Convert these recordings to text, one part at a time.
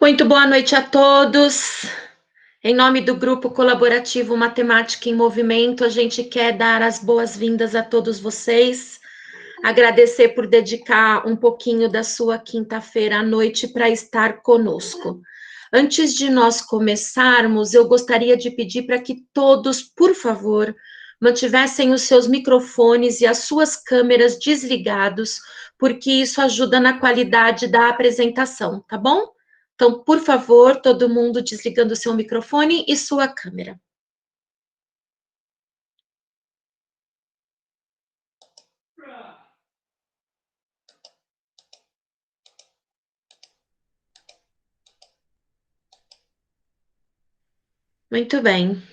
Muito boa noite a todos. Em nome do Grupo Colaborativo Matemática em Movimento, a gente quer dar as boas-vindas a todos vocês, agradecer por dedicar um pouquinho da sua quinta-feira à noite para estar conosco. Antes de nós começarmos, eu gostaria de pedir para que todos, por favor, mantivessem os seus microfones e as suas câmeras desligados, porque isso ajuda na qualidade da apresentação, tá bom? Então, por favor, todo mundo desligando o seu microfone e sua câmera. Muito bem.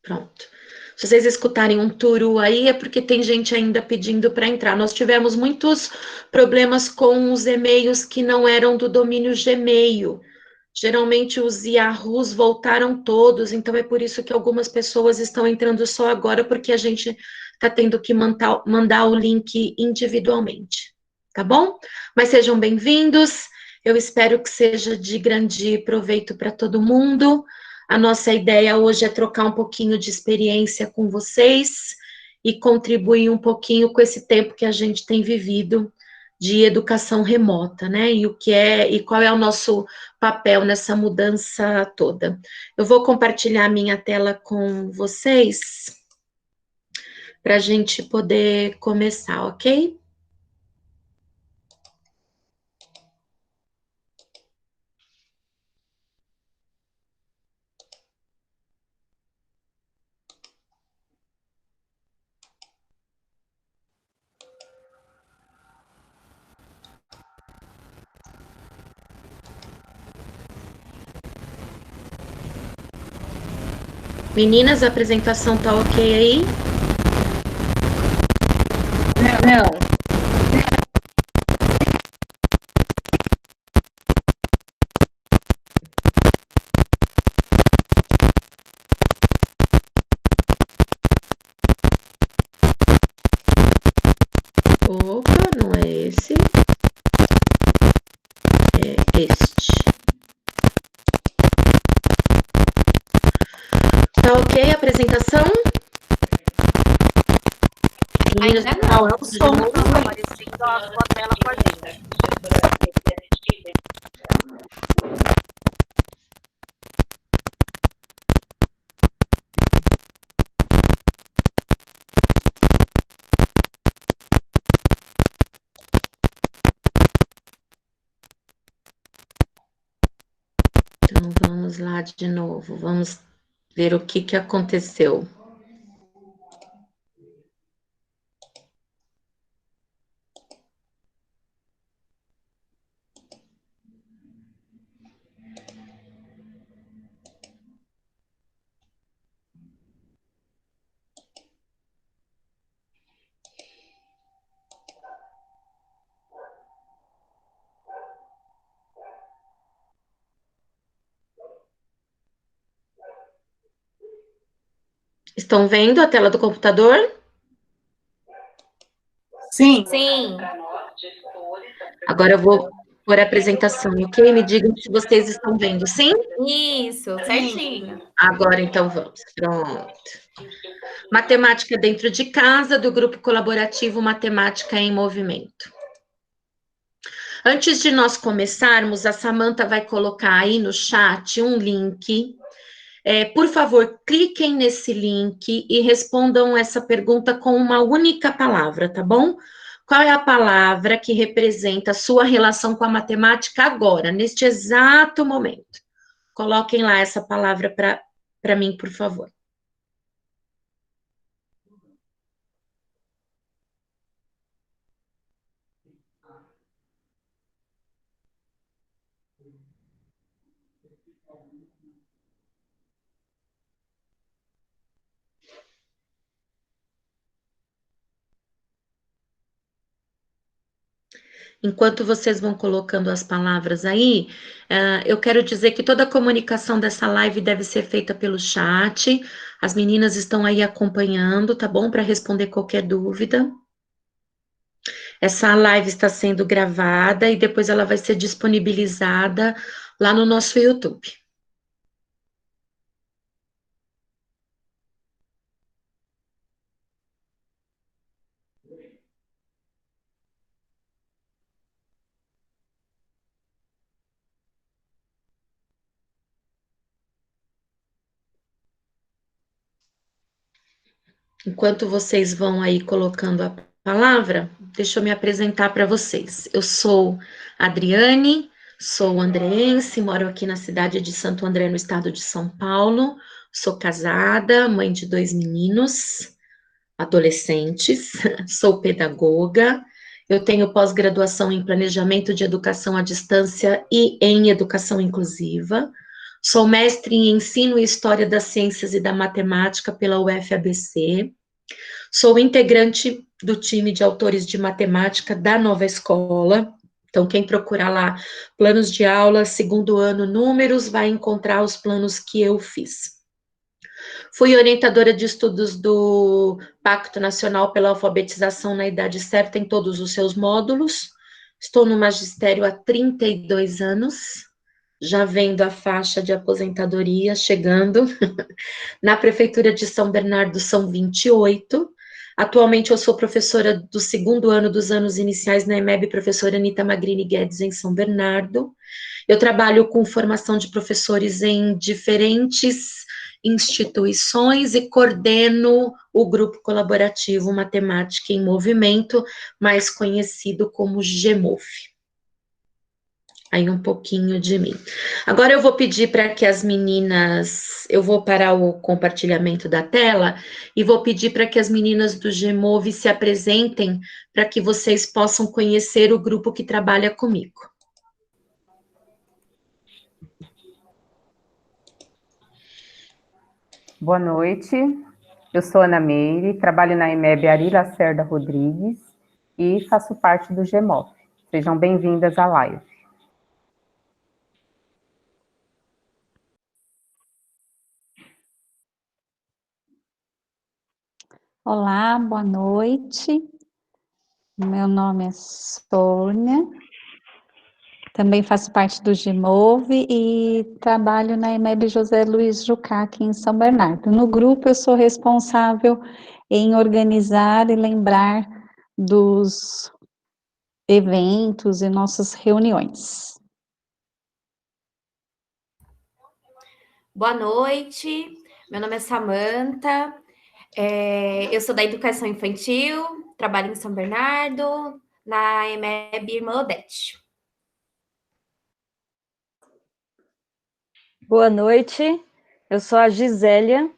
Pronto. Se vocês escutarem um turu aí, é porque tem gente ainda pedindo para entrar. Nós tivemos muitos problemas com os e-mails que não eram do domínio Gmail. Geralmente os Yahoos voltaram todos, então é por isso que algumas pessoas estão entrando só agora, porque a gente está tendo que mandar o link individualmente, tá bom? Mas sejam bem-vindos, eu espero que seja de grande proveito para todo mundo. A nossa ideia hoje é trocar um pouquinho de experiência com vocês e contribuir um pouquinho com esse tempo que a gente tem vivido de educação remota, né? E o que é e qual é o nosso papel nessa mudança toda. Eu vou compartilhar minha tela com vocês para a gente poder começar, ok? Meninas, a apresentação tá ok aí? Não. Opa, não é esse. É este. Tá ok a apresentação? Meninas, Ainda não, eu de sou novo. aparecendo a sua tela com a gente. Então, vamos lá de novo. Vamos ver o que aconteceu. Estão vendo a tela do computador? Sim. Sim. Agora eu vou pôr a apresentação, ok? Me digam se vocês estão vendo, sim? Isso, certinho. Agora então vamos. Pronto. Matemática dentro de casa, do Grupo Colaborativo Matemática em Movimento. Antes de nós começarmos, a Samantha vai colocar aí no chat um link. Por favor, cliquem nesse link e respondam essa pergunta com uma única palavra, tá bom? Qual é a palavra que representa a sua relação com a matemática agora, neste exato momento? Coloquem lá essa palavra para mim, por favor. Enquanto vocês vão colocando as palavras aí, eu quero dizer que toda a comunicação dessa live deve ser feita pelo chat. As meninas estão aí acompanhando, tá bom? Para responder qualquer dúvida. Essa live está sendo gravada e depois ela vai ser disponibilizada lá no nosso YouTube. Enquanto vocês vão aí colocando a palavra, deixa eu me apresentar para vocês. Eu sou Adriane, sou andreense, moro aqui na cidade de Santo André, no estado de São Paulo. Sou casada, mãe de 2 meninos, adolescentes, sou pedagoga. Eu tenho pós-graduação em Planejamento de Educação à Distância e em Educação Inclusiva. Sou mestre em Ensino e História das Ciências e da Matemática pela UFABC. Sou integrante do time de autores de matemática da Nova Escola. Então, quem procurar lá planos de aula, segundo ano, números, vai encontrar os planos que eu fiz. Fui orientadora de estudos do Pacto Nacional pela Alfabetização na Idade Certa em todos os seus módulos. Estou no magistério há 32 anos, já vendo a faixa de aposentadoria chegando. Na Prefeitura de São Bernardo são 28. Atualmente eu sou professora do segundo ano dos anos iniciais na EMEB, professora Anita Magrini Guedes, em São Bernardo. Eu trabalho com formação de professores em diferentes instituições e coordeno o grupo colaborativo Matemática em Movimento, mais conhecido como GEMOV. Aí um pouquinho de mim. Agora eu vou pedir para que as meninas, eu vou parar o compartilhamento da tela e vou pedir para que as meninas do GEMOV se apresentem para que vocês possam conhecer o grupo que trabalha comigo. Boa noite, eu sou Ana Meire, trabalho na EMEB Ari Lacerda Rodrigues e faço parte do GEMOV. Sejam bem-vindas à live. Olá, boa noite. Meu nome é Sônia, também faço parte do GEMOV e trabalho na EMEB José Luiz Jucá, aqui em São Bernardo. No grupo, eu sou responsável em organizar e lembrar dos eventos e nossas reuniões. Boa noite, meu nome é Samanta, eu sou da Educação Infantil, trabalho em São Bernardo, na EMEB Irmã Odete. Boa noite, eu sou a Gisélia,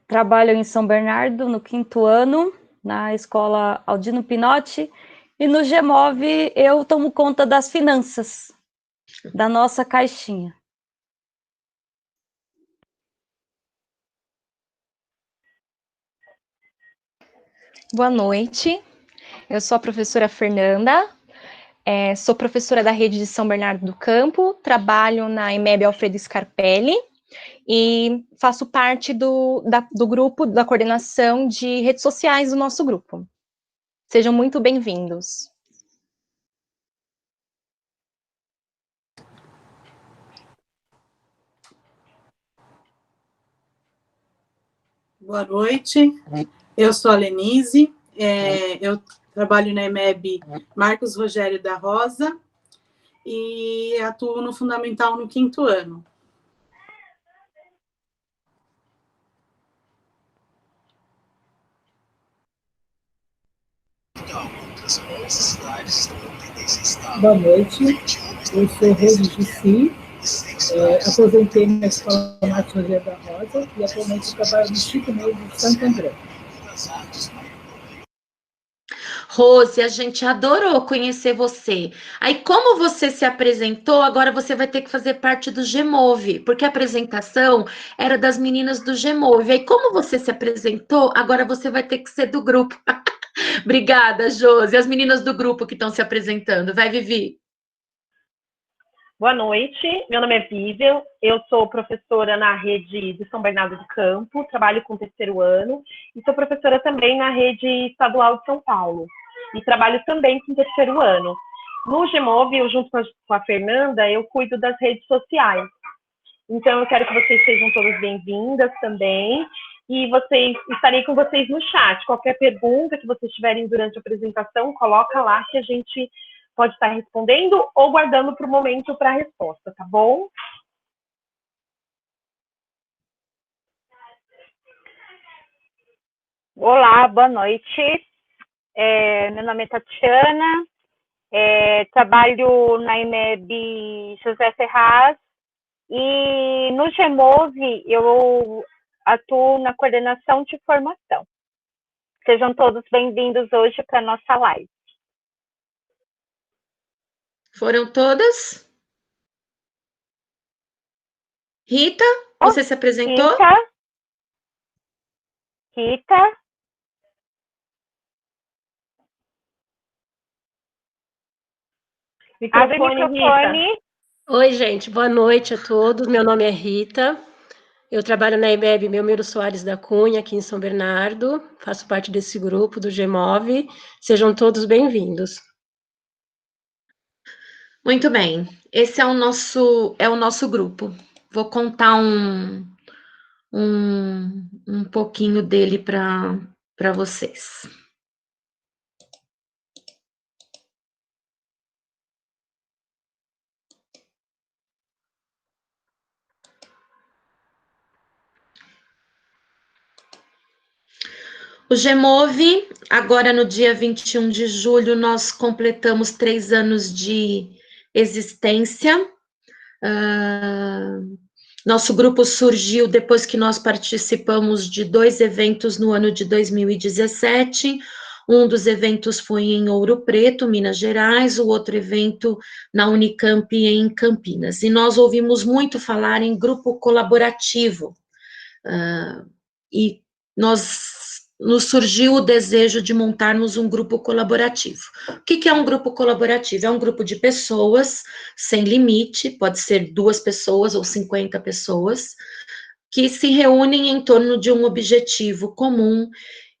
trabalho em São Bernardo, no 5º ano, na escola Aldino Pinotti, e no GEMOV eu tomo conta das finanças, da nossa caixinha. Boa noite, eu sou a professora Fernanda, sou professora da rede de São Bernardo do Campo, trabalho na EMEB Alfredo Scarpelli e faço parte do grupo, da coordenação de redes sociais do nosso grupo. Sejam muito bem-vindos. Boa noite, eu sou a Lenise, eu trabalho na EMEB Marcos Rogério da Rosa e atuo no Fundamental no 5º ano. Boa noite, eu sou Rose Jussi, aposentei na Escola Marcos Rogério da Rosa e atualmente trabalho no Chico Meio de Santo André. Rose, a gente adorou conhecer você. Aí, como você se apresentou, agora você vai ter que fazer parte do GEMOV, porque a apresentação era das meninas do GEMOV. Aí, como você se apresentou, agora você vai ter que ser do grupo. Obrigada, Josi. As meninas do grupo que estão se apresentando. Vai, Vivi. Boa noite, meu nome é Vivian, eu sou professora na rede de São Bernardo do Campo, trabalho com o 3º ano e sou professora também na rede estadual de São Paulo. e trabalho também com terceiro ano. No GMOV, eu junto com a Fernanda, eu cuido das redes sociais. Então, eu quero que vocês sejam todas bem-vindas também, e estarei com vocês no chat. Qualquer pergunta que vocês tiverem durante a apresentação, coloca lá que a gente pode estar respondendo ou guardando para o momento para a resposta, tá bom? Olá, boa noite. Meu nome é Tatiana, trabalho na EMEB José Ferraz e no GMOV eu atuo na coordenação de formação. Sejam todos bem-vindos hoje para a nossa live. Foram todas? Rita, você se apresentou? Rita. Microfone. Oi, gente, boa noite a todos. Meu nome é Rita. Eu trabalho na EMEB Belmiro Soares da Cunha, aqui em São Bernardo. Faço parte desse grupo do GMOV. Sejam todos bem-vindos. Muito bem. Esse é o nosso grupo. Vou contar um pouquinho dele para vocês. O GMOV, agora no dia 21 de julho, nós completamos 3 anos de existência. Nosso grupo surgiu depois que nós participamos de 2 eventos no ano de 2017. Um dos eventos foi em Ouro Preto, Minas Gerais, o outro evento na Unicamp, em Campinas. E nós ouvimos muito falar em grupo colaborativo. E nos surgiu o desejo de montarmos um grupo colaborativo. O que é um grupo colaborativo? É um grupo de pessoas, sem limite, pode ser 2 pessoas ou 50 pessoas, que se reúnem em torno de um objetivo comum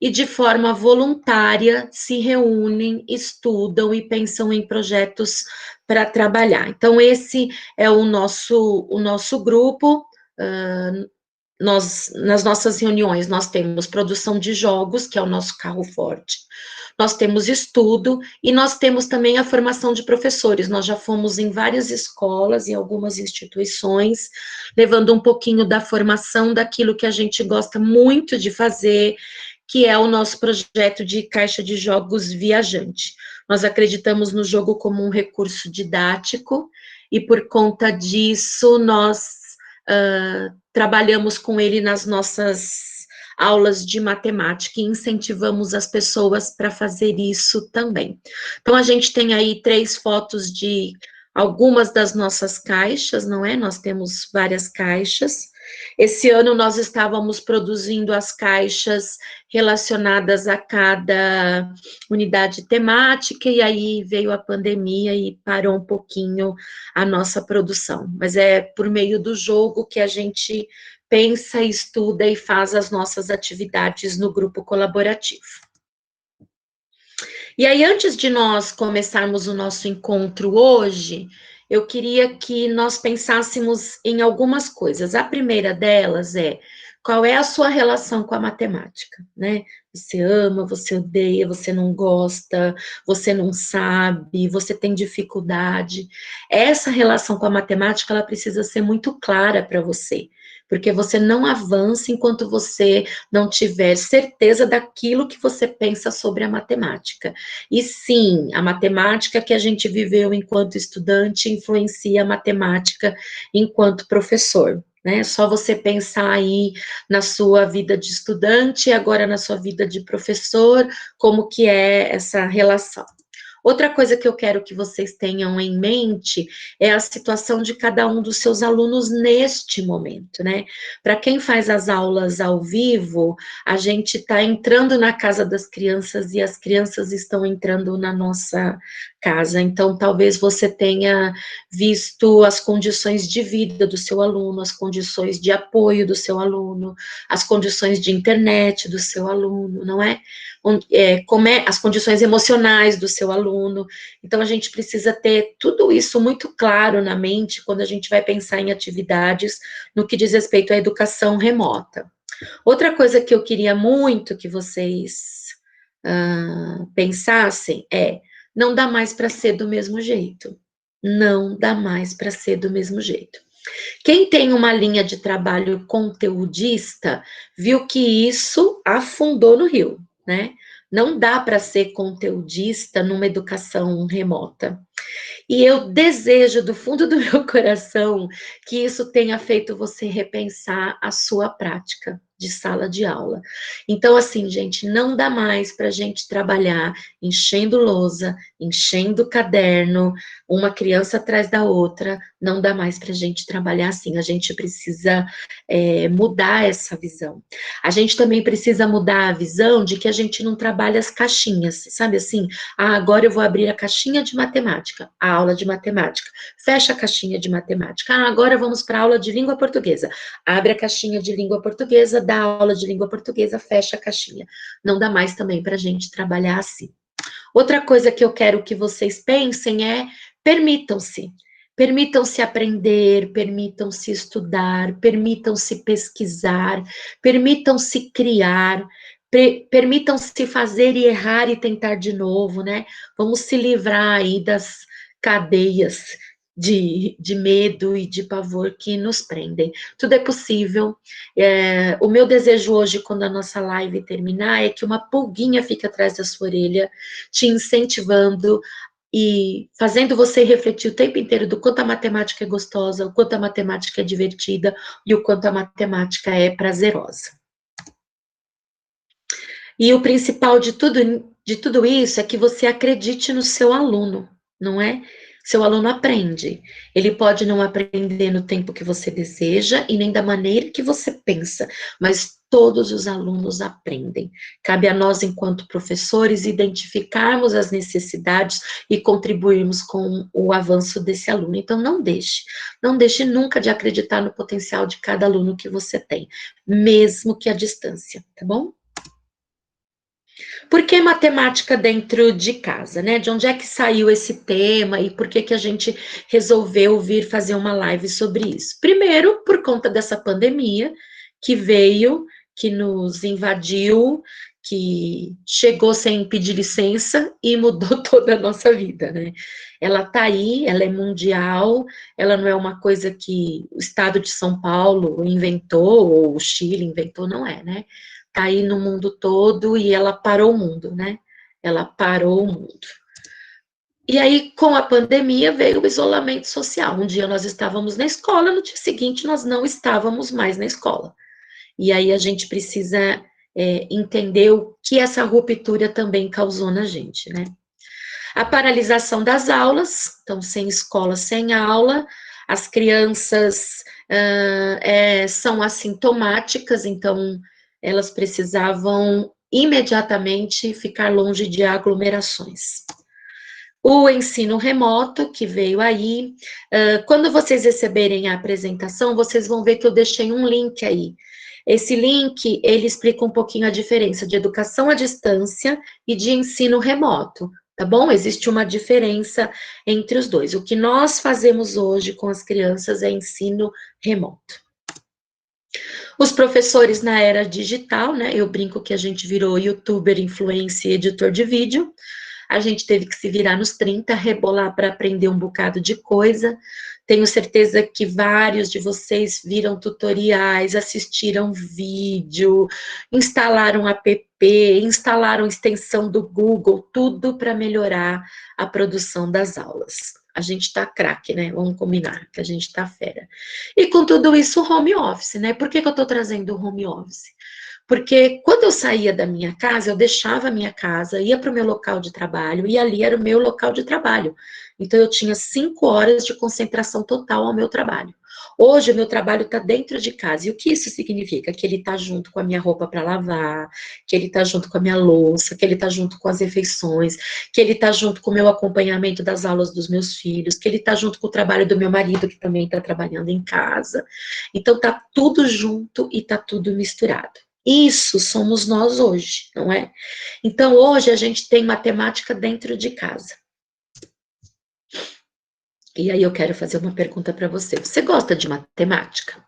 e de forma voluntária se reúnem, estudam e pensam em projetos para trabalhar. Então, esse é o nosso grupo. Nas nossas reuniões, nós temos produção de jogos, que é o nosso carro forte, nós temos estudo, e nós temos também a formação de professores. Nós já fomos em várias escolas e algumas instituições, levando um pouquinho da formação daquilo que a gente gosta muito de fazer, que é o nosso projeto de caixa de jogos viajante. Nós acreditamos no jogo como um recurso didático, e por conta disso, nós trabalhamos com ele nas nossas aulas de matemática e incentivamos as pessoas para fazer isso também. Então, a gente tem aí 3 fotos de algumas das nossas caixas, não é? Nós temos várias caixas. Esse ano nós estávamos produzindo as caixas relacionadas a cada unidade temática, e aí veio a pandemia e parou um pouquinho a nossa produção. Mas é por meio do jogo que a gente pensa, estuda e faz as nossas atividades no grupo colaborativo. E aí, antes de nós começarmos o nosso encontro hoje, eu queria que nós pensássemos em algumas coisas. A primeira delas é: qual é a sua relação com a matemática, né? Você ama, você odeia, você não gosta, você não sabe, você tem dificuldade. Essa relação com a matemática, ela precisa ser muito clara para você, porque você não avança enquanto você não tiver certeza daquilo que você pensa sobre a matemática. E sim, a matemática que a gente viveu enquanto estudante influencia a matemática enquanto professor, né? Só você pensar aí na sua vida de estudante e agora na sua vida de professor, como que é essa relação. Outra coisa que eu quero que vocês tenham em mente é a situação de cada um dos seus alunos neste momento, né? Para quem faz as aulas ao vivo, a gente está entrando na casa das crianças e as crianças estão entrando na nossa casa. Então, talvez você tenha visto as condições de vida do seu aluno, as condições de apoio do seu aluno, as condições de internet do seu aluno, não é? Como é as condições emocionais do seu aluno. Então, a gente precisa ter tudo isso muito claro na mente quando a gente vai pensar em atividades no que diz respeito à educação remota. Outra coisa que eu queria muito que vocês pensassem não dá mais para ser do mesmo jeito. Não dá mais para ser do mesmo jeito. Quem tem uma linha de trabalho conteudista, viu que isso afundou no rio, né? Não dá para ser conteudista numa educação remota. E eu desejo do fundo do meu coração que isso tenha feito você repensar a sua prática de sala de aula. Então, assim, gente, não dá mais para a gente trabalhar enchendo lousa, enchendo caderno, uma criança atrás da outra, não dá mais para a gente trabalhar assim. A gente precisa mudar essa visão. A gente também precisa mudar a visão de que a gente não trabalha as caixinhas, sabe assim? Agora eu vou abrir a caixinha de matemática, a aula de matemática, fecha a caixinha de matemática. Agora vamos para a aula de língua portuguesa, abre a caixinha de língua portuguesa, dá aula de língua portuguesa, fecha a caixinha. Não dá mais também para a gente trabalhar assim. Outra coisa que eu quero que vocês pensem é, permitam-se aprender, permitam-se estudar, permitam-se pesquisar, permitam-se criar, permitam-se fazer e errar e tentar de novo, né? Vamos se livrar aí das cadeias de medo e de pavor que nos prendem. Tudo é possível. O meu desejo hoje, quando a nossa live terminar, é que uma pulguinha fique atrás da sua orelha, te incentivando e fazendo você refletir o tempo inteiro do quanto a matemática é gostosa, o quanto a matemática é divertida e o quanto a matemática é prazerosa. E o principal de tudo isso é que você acredite no seu aluno, não é? Seu aluno aprende. Ele pode não aprender no tempo que você deseja e nem da maneira que você pensa, mas todos os alunos aprendem. Cabe a nós, enquanto professores, identificarmos as necessidades e contribuirmos com o avanço desse aluno. Então, não deixe nunca de acreditar no potencial de cada aluno que você tem, mesmo que à distância, tá bom? Por que matemática dentro de casa, né? De onde é que saiu esse tema e por que a gente resolveu vir fazer uma live sobre isso? Primeiro, por conta dessa pandemia que veio, que nos invadiu, que chegou sem pedir licença e mudou toda a nossa vida, né? Ela tá aí, ela é mundial, ela não é uma coisa que o estado de São Paulo inventou, ou o Chile inventou, não é, né? Tá aí no mundo todo e ela parou o mundo, né? Ela parou o mundo. E aí, com a pandemia, veio o isolamento social. Um dia nós estávamos na escola, no dia seguinte nós não estávamos mais na escola. E aí a gente precisa entender o que essa ruptura também causou na gente, né? A paralisação das aulas, então sem escola, sem aula, as crianças são assintomáticas, então elas precisavam imediatamente ficar longe de aglomerações. O ensino remoto, que veio aí, quando vocês receberem a apresentação, vocês vão ver que eu deixei um link aí. Esse link, ele explica um pouquinho a diferença de educação à distância e de ensino remoto, tá bom? Existe uma diferença entre os dois. O que nós fazemos hoje com as crianças é ensino remoto. Os professores na era digital, né? Eu brinco que a gente virou youtuber, influencer, editor de vídeo. A gente teve que se virar nos 30, rebolar para aprender um bocado de coisa. Tenho certeza que vários de vocês viram tutoriais, assistiram vídeo, instalaram app, instalaram extensão do Google, tudo para melhorar a produção das aulas. A gente tá craque, né? Vamos combinar que a gente tá fera. E com tudo isso, home office, né? Por que que eu tô trazendo o home office? Porque quando eu saía da minha casa, eu deixava a minha casa, ia para o meu local de trabalho, e ali era o meu local de trabalho. Então, eu tinha 5 horas de concentração total ao meu trabalho. Hoje, o meu trabalho está dentro de casa. E o que isso significa? Que ele está junto com a minha roupa para lavar, que ele está junto com a minha louça, que ele está junto com as refeições, que ele está junto com o meu acompanhamento das aulas dos meus filhos, que ele está junto com o trabalho do meu marido, que também está trabalhando em casa. Então, está tudo junto e está tudo misturado. Isso somos nós hoje, não é? Então, hoje a gente tem matemática dentro de casa. E aí eu quero fazer uma pergunta para você. Você gosta de matemática?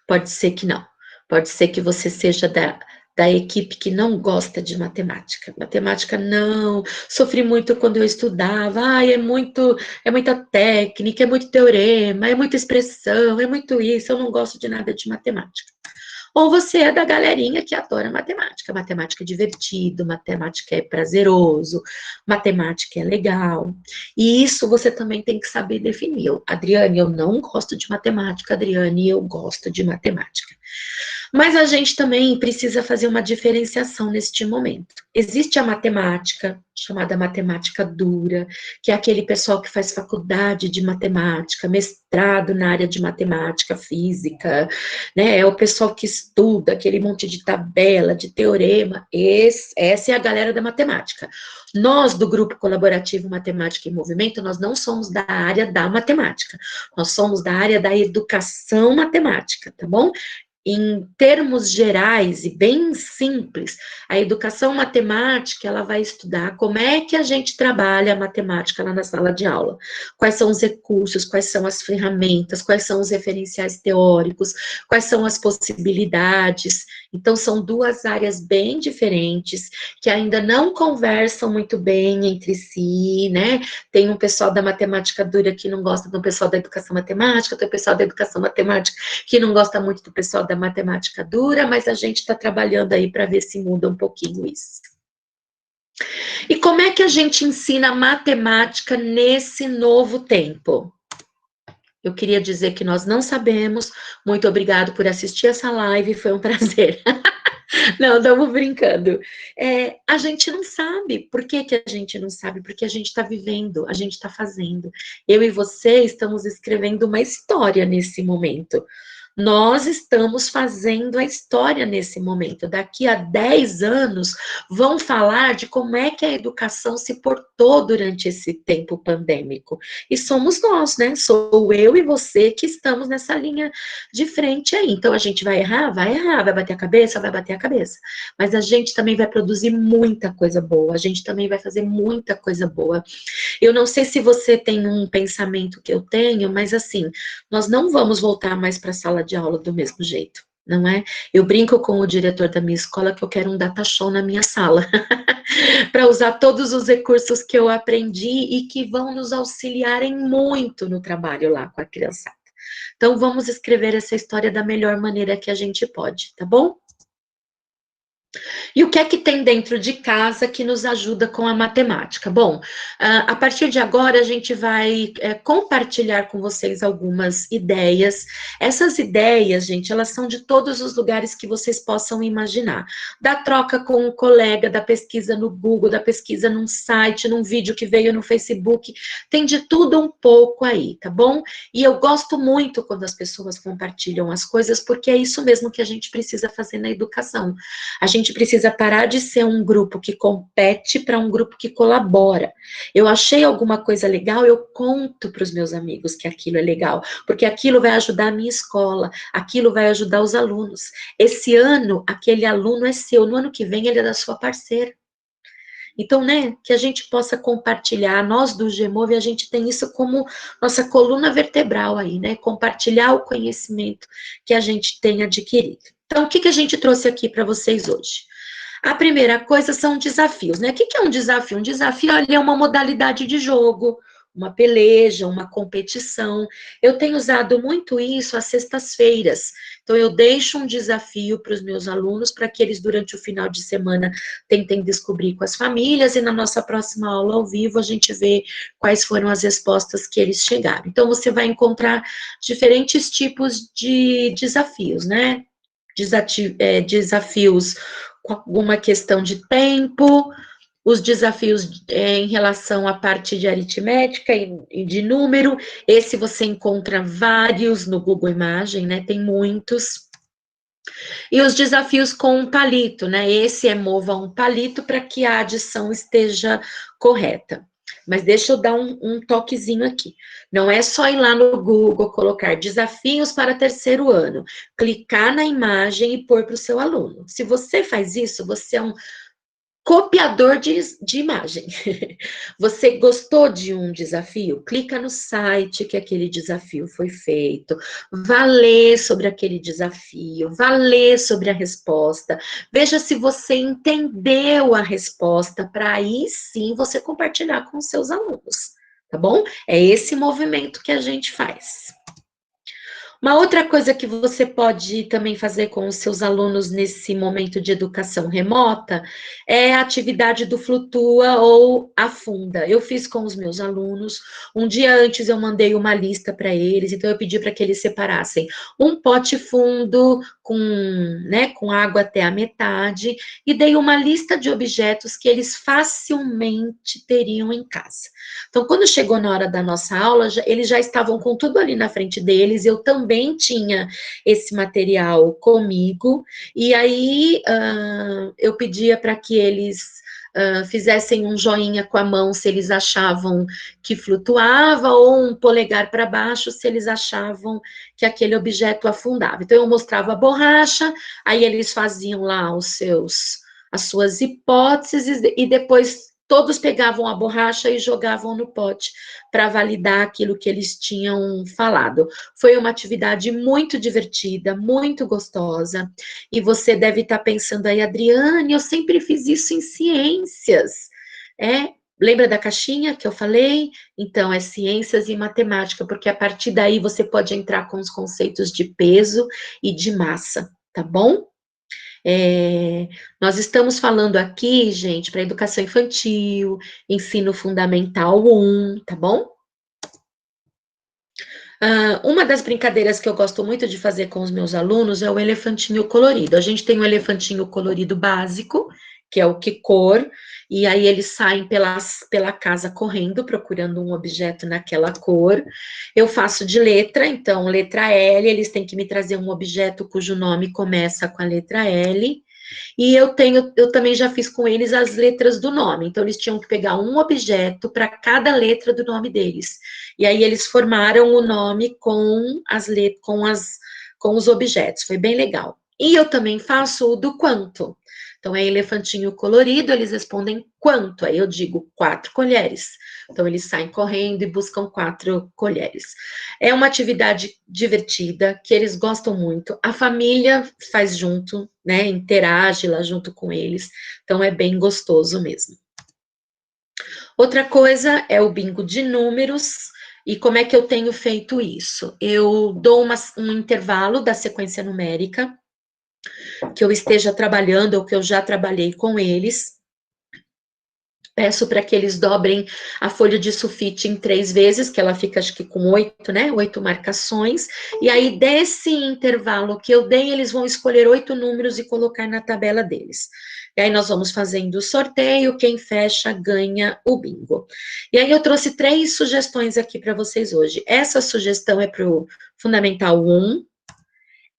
Pode ser que não. Pode ser que você seja da equipe que não gosta de matemática. Matemática não. Sofri muito quando eu estudava. Ai, é muita técnica, é muito teorema, é muita expressão, é muito isso. Eu não gosto de nada de matemática. Ou você é da galerinha que adora matemática. Matemática é divertido, matemática é prazeroso, matemática é legal. E isso você também tem que saber definir. Adriane, eu não gosto de matemática. Adriane, eu gosto de matemática. Mas a gente também precisa fazer uma diferenciação neste momento. Existe a matemática, chamada matemática dura, que é aquele pessoal que faz faculdade de matemática, mestrado na área de matemática, física, né? É o pessoal que estuda aquele monte de tabela, de teorema. Essa é a galera da matemática. Nós, do Grupo Colaborativo Matemática em Movimento, nós não somos da área da matemática, nós somos da área da educação matemática, tá bom? Em termos gerais e bem simples, a educação matemática, ela vai estudar como é que a gente trabalha a matemática lá na sala de aula, quais são os recursos, quais são as ferramentas, quais são os referenciais teóricos, quais são as possibilidades. Então, são duas áreas bem diferentes, que ainda não conversam muito bem entre si, né? Tem um pessoal da matemática dura que não gosta do pessoal da educação matemática, tem o pessoal da educação matemática que não gosta muito do pessoal da matemática dura, mas a gente está trabalhando aí para ver se muda um pouquinho isso. E como é que a gente ensina matemática nesse novo tempo? Eu queria dizer que nós não sabemos. Muito obrigado por assistir essa live, foi um prazer. Não, estamos brincando. A gente não sabe. Por que a gente não sabe? Porque a gente está vivendo, a gente está fazendo. Eu e você estamos escrevendo uma história nesse momento. Nós estamos fazendo a história nesse momento. Daqui a 10 anos, vão falar de como é que a educação se portou durante esse tempo pandêmico. E somos nós, né? Sou eu e você que estamos nessa linha de frente aí. Então, a gente vai errar, vai bater a cabeça, vai bater a cabeça. Mas a gente também vai produzir muita coisa boa, a gente também vai fazer muita coisa boa. Eu não sei se você tem um pensamento que eu tenho, mas assim, nós não vamos voltar mais para a sala de aula do mesmo jeito, não é? Eu brinco com o diretor da minha escola que eu quero um data show na minha sala, para usar todos os recursos que eu aprendi e que vão nos auxiliarem muito no trabalho lá com a criançada. Então, vamos escrever essa história da melhor maneira que a gente pode, tá bom? E o que é que tem dentro de casa que nos ajuda com a matemática? Bom, a partir de agora a gente vai compartilhar com vocês algumas ideias. Essas ideias, gente, elas são de todos os lugares que vocês possam imaginar. Da troca com um colega, da pesquisa no Google, da pesquisa num site, num vídeo que veio no Facebook, tem de tudo um pouco aí, tá bom? E eu gosto muito quando as pessoas compartilham as coisas, porque é isso mesmo que a gente precisa fazer na educação. A gente precisa parar de ser um grupo que compete para um grupo que colabora. Eu achei alguma coisa legal, eu conto para os meus amigos que aquilo é legal, porque aquilo vai ajudar a minha escola, aquilo vai ajudar os alunos. Esse ano, aquele aluno é seu, no ano que vem ele é da sua parceira. Então, né, que a gente possa compartilhar, nós do GMOVE, a gente tem isso como nossa coluna vertebral aí, né, compartilhar o conhecimento que a gente tem adquirido. Então, o que a gente trouxe aqui para vocês hoje? A primeira coisa são desafios, né? O que é um desafio? Um desafio é uma modalidade de jogo, uma peleja, uma competição. Eu tenho usado muito isso às sextas-feiras. Então, eu deixo um desafio para os meus alunos, para que eles, durante o final de semana, tentem descobrir com as famílias, e na nossa próxima aula ao vivo, a gente vê quais foram as respostas que eles chegaram. Então, você vai encontrar diferentes tipos de desafios, né? Desafios com alguma questão de tempo, os desafios em relação à parte de aritmética e de número. Esse você encontra vários no Google Imagem, né? Tem muitos. E os desafios com um palito, né? Esse é mova um palito para que a adição esteja correta. Mas deixa eu dar um toquezinho aqui. Não é só ir lá no Google, colocar desafios para terceiro ano, clicar na imagem e pôr para o seu aluno. Se você faz isso, você é um copiador de imagem. Você gostou de um desafio? Clica no site que aquele desafio foi feito, vá ler sobre aquele desafio, vá ler sobre a resposta, veja se você entendeu a resposta, para aí sim você compartilhar com os seus alunos, tá bom? É esse movimento que a gente faz. Uma outra coisa que você pode também fazer com os seus alunos nesse momento de educação remota é a atividade do Flutua ou Afunda. Eu fiz com os meus alunos. Um dia antes eu mandei uma lista para eles, então eu pedi para que eles separassem um pote fundo com água até a metade e dei uma lista de objetos que eles facilmente teriam em casa. Então, quando chegou na hora da nossa aula, eles já estavam com tudo ali na frente deles, eu também tinha esse material comigo, e aí eu pedia para que eles fizessem um joinha com a mão se eles achavam que flutuava, ou um polegar para baixo se eles achavam que aquele objeto afundava. Então, eu mostrava a borracha, aí eles faziam lá as suas hipóteses, e depois todos pegavam a borracha e jogavam no pote para validar aquilo que eles tinham falado. Foi uma atividade muito divertida, muito gostosa, e você deve estar pensando aí, Adriane, eu sempre fiz isso em ciências. Lembra da caixinha que eu falei? Então, é ciências e matemática, porque a partir daí você pode entrar com os conceitos de peso e de massa, tá bom? Nós estamos falando aqui, gente, para educação infantil, ensino fundamental 1, tá bom? Uma das brincadeiras que eu gosto muito de fazer com os meus alunos é o elefantinho colorido. A gente tem um elefantinho colorido básico, que é o que cor, e aí eles saem pela casa correndo, procurando um objeto naquela cor. Eu faço de letra, então, letra L, eles têm que me trazer um objeto cujo nome começa com a letra L, e eu também já fiz com eles as letras do nome, então eles tinham que pegar um objeto para cada letra do nome deles, e aí eles formaram o nome com os objetos, foi bem legal. E eu também faço o do quanto. Então, é elefantinho colorido, eles respondem quanto, aí eu digo 4 colheres. Então, eles saem correndo e buscam 4 colheres. É uma atividade divertida, que eles gostam muito. A família faz junto, né, interage lá junto com eles. Então, é bem gostoso mesmo. Outra coisa é o bingo de números. E como é que eu tenho feito isso? Eu dou um intervalo da sequência numérica, que eu esteja trabalhando, ou que eu já trabalhei com eles. Peço para que eles dobrem a folha de sulfite em 3 vezes, que ela fica, acho que com 8, né? 8 marcações. E aí, desse intervalo que eu dei, eles vão escolher 8 números e colocar na tabela deles. E aí, nós vamos fazendo o sorteio, quem fecha ganha o bingo. E aí, eu trouxe 3 sugestões aqui para vocês hoje. Essa sugestão é para o Fundamental 1,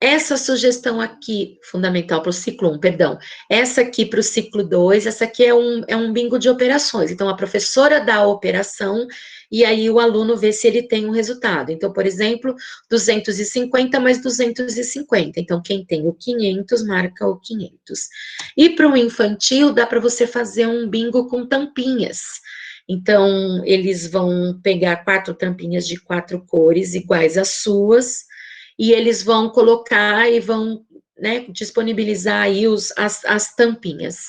essa sugestão aqui, fundamental para o ciclo 1, perdão, essa aqui para o ciclo 2, essa aqui é um bingo de operações. Então, a professora dá a operação e aí o aluno vê se ele tem um resultado. Então, por exemplo, 250 mais 250. Então, quem tem o 500, marca o 500. E para o infantil, dá para você fazer um bingo com tampinhas. Então, eles vão pegar 4 tampinhas de 4 cores iguais às suas, e eles vão colocar e vão, né, disponibilizar aí as tampinhas.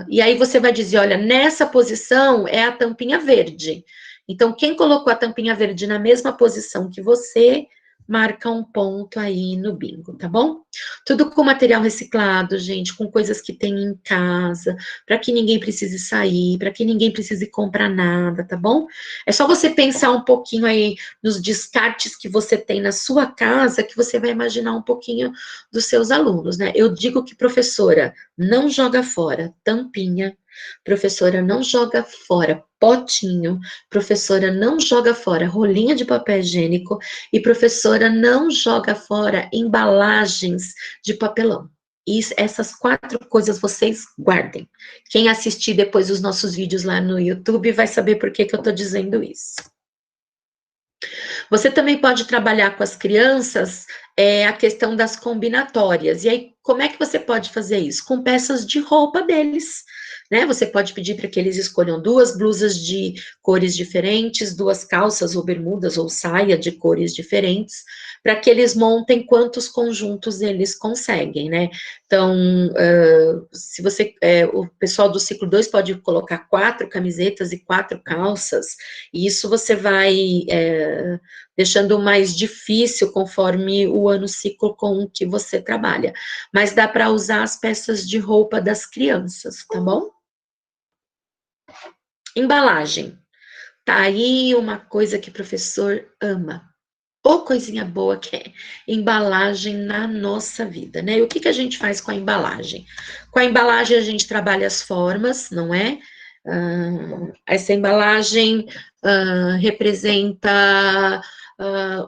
E aí você vai dizer, olha, nessa posição é a tampinha verde. Então, quem colocou a tampinha verde na mesma posição que você, marca um ponto aí no bingo, tá bom? Tudo com material reciclado, gente, com coisas que tem em casa, para que ninguém precise sair, para que ninguém precise comprar nada, tá bom? É só você pensar um pouquinho aí nos descartes que você tem na sua casa, que você vai imaginar um pouquinho dos seus alunos, né? Eu digo que, professora, não joga fora tampinha, professora, não joga fora potinho, professora, não joga fora rolinha de papel higiênico e professora, não joga fora embalagens de papelão. E essas 4 coisas vocês guardem. Quem assistir depois os nossos vídeos lá no YouTube vai saber por que eu estou dizendo isso. Você também pode trabalhar com as crianças a questão das combinatórias. E aí, como é que você pode fazer isso? Com peças de roupa deles, né? Você pode pedir para que eles escolham 2 blusas de cores diferentes, 2 calças ou bermudas ou saia de cores diferentes, para que eles montem quantos conjuntos eles conseguem, né? Então, se você, o pessoal do ciclo 2 pode colocar 4 camisetas e 4 calças, e isso você vai deixando mais difícil conforme o ano ciclo com que você trabalha. Mas dá para usar as peças de roupa das crianças, tá bom? Embalagem. Tá aí uma coisa que o professor ama. Ou coisinha boa que é embalagem na nossa vida, né? E o que a gente faz com a embalagem? Com a embalagem a gente trabalha as formas, não é? Essa embalagem representa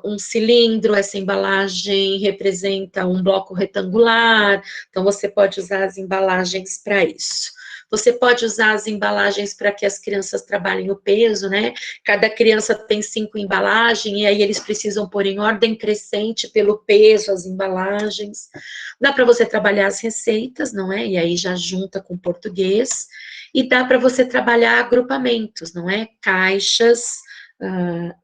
um cilindro, essa embalagem representa um bloco retangular, então você pode usar as embalagens para isso. Você pode usar as embalagens para que as crianças trabalhem o peso, né? Cada criança tem 5 embalagens, e aí eles precisam pôr em ordem crescente pelo peso as embalagens. Dá para você trabalhar as receitas, não é? E aí já junta com português. E dá para você trabalhar agrupamentos, não é? Caixas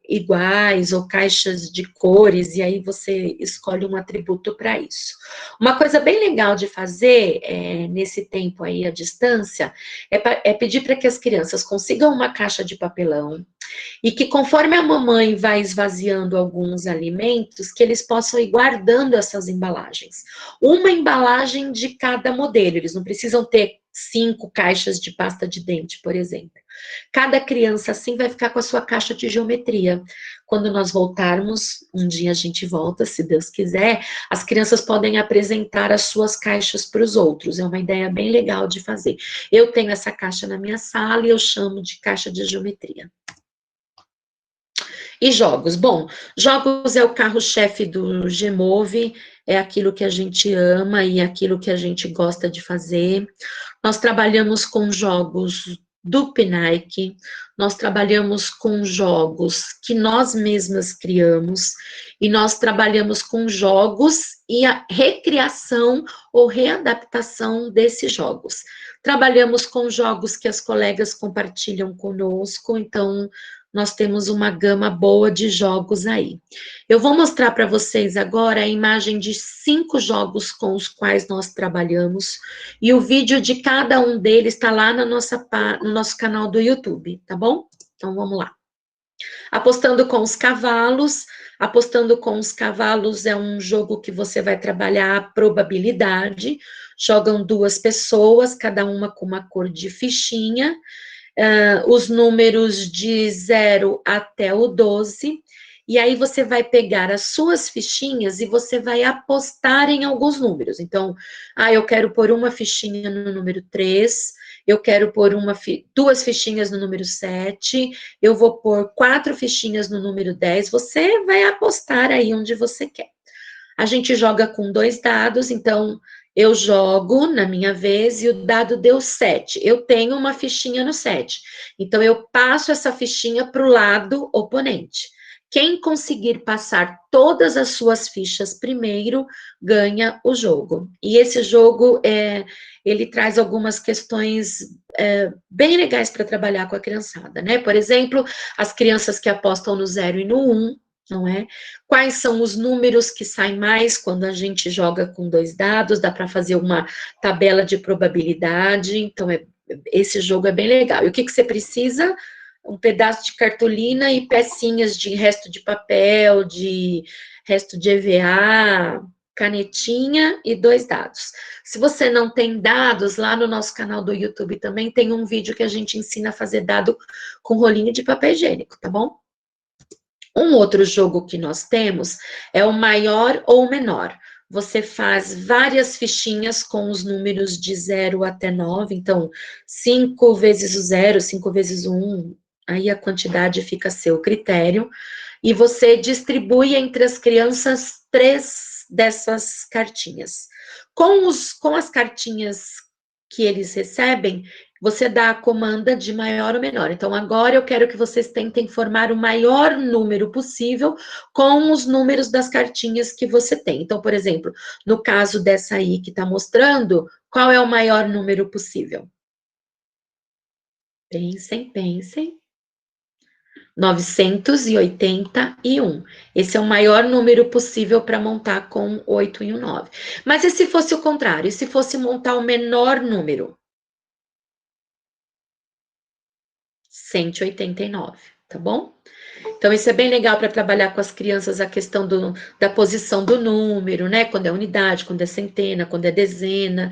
iguais ou caixas de cores, e aí você escolhe um atributo para isso. Uma coisa bem legal de fazer nesse tempo aí à distância é pedir para que as crianças consigam uma caixa de papelão e que conforme a mamãe vai esvaziando alguns alimentos, que eles possam ir guardando essas embalagens. Uma embalagem de cada modelo, eles não precisam ter 5 caixas de pasta de dente, por exemplo. Cada criança, assim, vai ficar com a sua caixa de geometria. Quando nós voltarmos, um dia a gente volta, se Deus quiser, as crianças podem apresentar as suas caixas para os outros. É uma ideia bem legal de fazer. Eu tenho essa caixa na minha sala e eu chamo de caixa de geometria. E jogos? Bom, jogos é o carro-chefe do Gemove, é aquilo que a gente ama e aquilo que a gente gosta de fazer. Nós trabalhamos com jogos do PNAEC, nós trabalhamos com jogos que nós mesmas criamos, e nós trabalhamos com jogos e a recriação ou readaptação desses jogos. Trabalhamos com jogos que as colegas compartilham conosco, então nós temos uma gama boa de jogos aí. Eu vou mostrar para vocês agora a imagem de 5 jogos com os quais nós trabalhamos, e o vídeo de cada um deles está lá no nosso canal do YouTube, tá bom? Então, vamos lá. Apostando com os cavalos. Apostando com os cavalos é um jogo que você vai trabalhar a probabilidade. Jogam 2 pessoas, cada uma com uma cor de fichinha. Os números de 0 até o 12, e aí você vai pegar as suas fichinhas e você vai apostar em alguns números. Então, eu quero pôr uma fichinha no número 3, eu quero pôr 2 fichinhas no número 7, eu vou pôr 4 fichinhas no número 10, você vai apostar aí onde você quer. A gente joga com 2 dados, então eu jogo na minha vez e o dado deu 7. Eu tenho uma fichinha no 7. Então, eu passo essa fichinha para o lado oponente. Quem conseguir passar todas as suas fichas primeiro, ganha o jogo. E esse jogo, ele traz algumas questões bem legais para trabalhar com a criançada, né? Por exemplo, as crianças que apostam no 0 e no 1, não é? Quais são os números que saem mais quando a gente joga com 2 dados? Dá para fazer uma tabela de probabilidade, então esse jogo é bem legal. E o que você precisa? um pedaço de cartolina e pecinhas de resto de papel, de resto de EVA, canetinha e 2 dados. Se você não tem dados, lá no nosso canal do YouTube também tem um vídeo que a gente ensina a fazer dado com rolinho de papel higiênico, tá bom? Um outro jogo que nós temos é o maior ou menor. Você faz várias fichinhas com os números de 0 até 9, então 5 vezes o 0, 5 vezes o 1, aí a quantidade fica a seu critério, e você distribui entre as crianças 3 dessas cartinhas. Com as cartinhas que eles recebem, você dá a comanda de maior ou menor. Então, agora eu quero que vocês tentem formar o maior número possível com os números das cartinhas que você tem. Então, por exemplo, no caso dessa aí que está mostrando, qual é o maior número possível? Pensem, pensem. 981. Esse é o maior número possível para montar com 8 e um 9. Mas e se fosse o contrário? E se fosse montar o menor número? 189, tá bom? Então, isso é bem legal para trabalhar com as crianças a questão da posição do número, né? Quando é unidade, quando é centena, quando é dezena.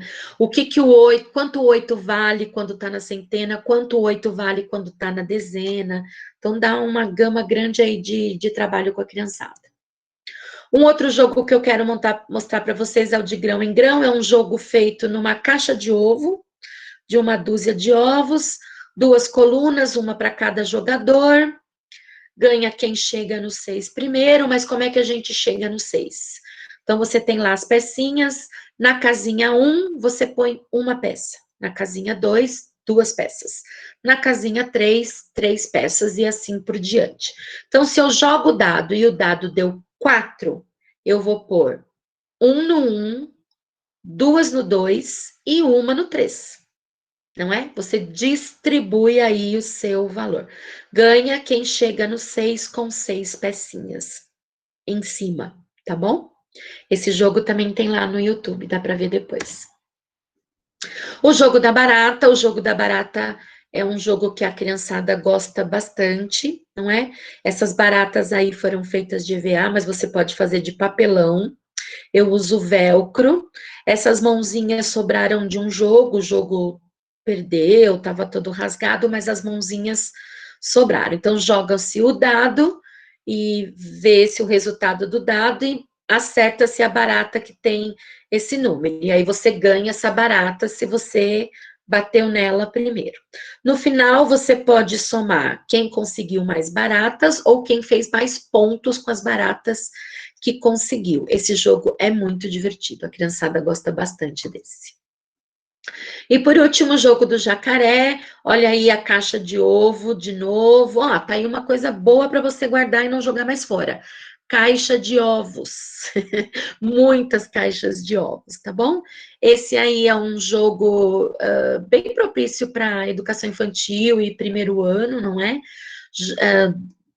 Quanto o 8 vale quando está na centena, quanto o 8 vale quando está na dezena. Então, dá uma gama grande aí de trabalho com a criançada. Um outro jogo que eu quero mostrar para vocês é o de grão em grão. É um jogo feito numa caixa de ovo, de uma dúzia de ovos, 2 colunas, uma para cada jogador. Ganha quem chega no 6 primeiro, mas como é que a gente chega no 6? Então, você tem lá as pecinhas, na casinha 1, você põe uma peça, na casinha 2, 2 peças, na casinha 3, 3 peças e assim por diante. Então, se eu jogo o dado e o dado deu 4, eu vou pôr 1 no 1, 2 no 2 e 1 no 3. Não é? Você distribui aí o seu valor. Ganha quem chega no 6 com 6 pecinhas em cima, tá bom? Esse jogo também tem lá no YouTube, dá para ver depois. O jogo da barata é um jogo que a criançada gosta bastante, não é? Essas baratas aí foram feitas de EVA, mas você pode fazer de papelão. Eu uso velcro. Essas mãozinhas sobraram de um jogo, o jogo perdeu, estava todo rasgado, mas as mãozinhas sobraram. Então, joga-se o dado e vê-se o resultado do dado e acerta-se a barata que tem esse número. E aí você ganha essa barata se você bateu nela primeiro. No final, você pode somar quem conseguiu mais baratas ou quem fez mais pontos com as baratas que conseguiu. Esse jogo é muito divertido, a criançada gosta bastante desse. E por último, o jogo do jacaré. Olha aí a caixa de ovo de novo. Ó, tá aí uma coisa boa para você guardar e não jogar mais fora. Caixa de ovos. Muitas caixas de ovos, tá bom? Esse aí é um jogo bem propício para educação infantil e primeiro ano, não é?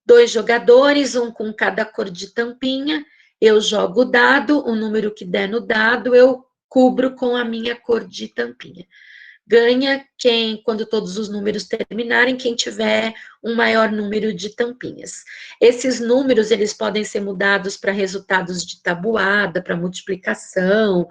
2 jogadores, um com cada cor de tampinha. Eu jogo o dado, o número que der no dado, eu cubro com a minha cor de tampinha. Ganha quando todos os números terminarem, quem tiver um maior número de tampinhas. Esses números, eles podem ser mudados para resultados de tabuada, para multiplicação,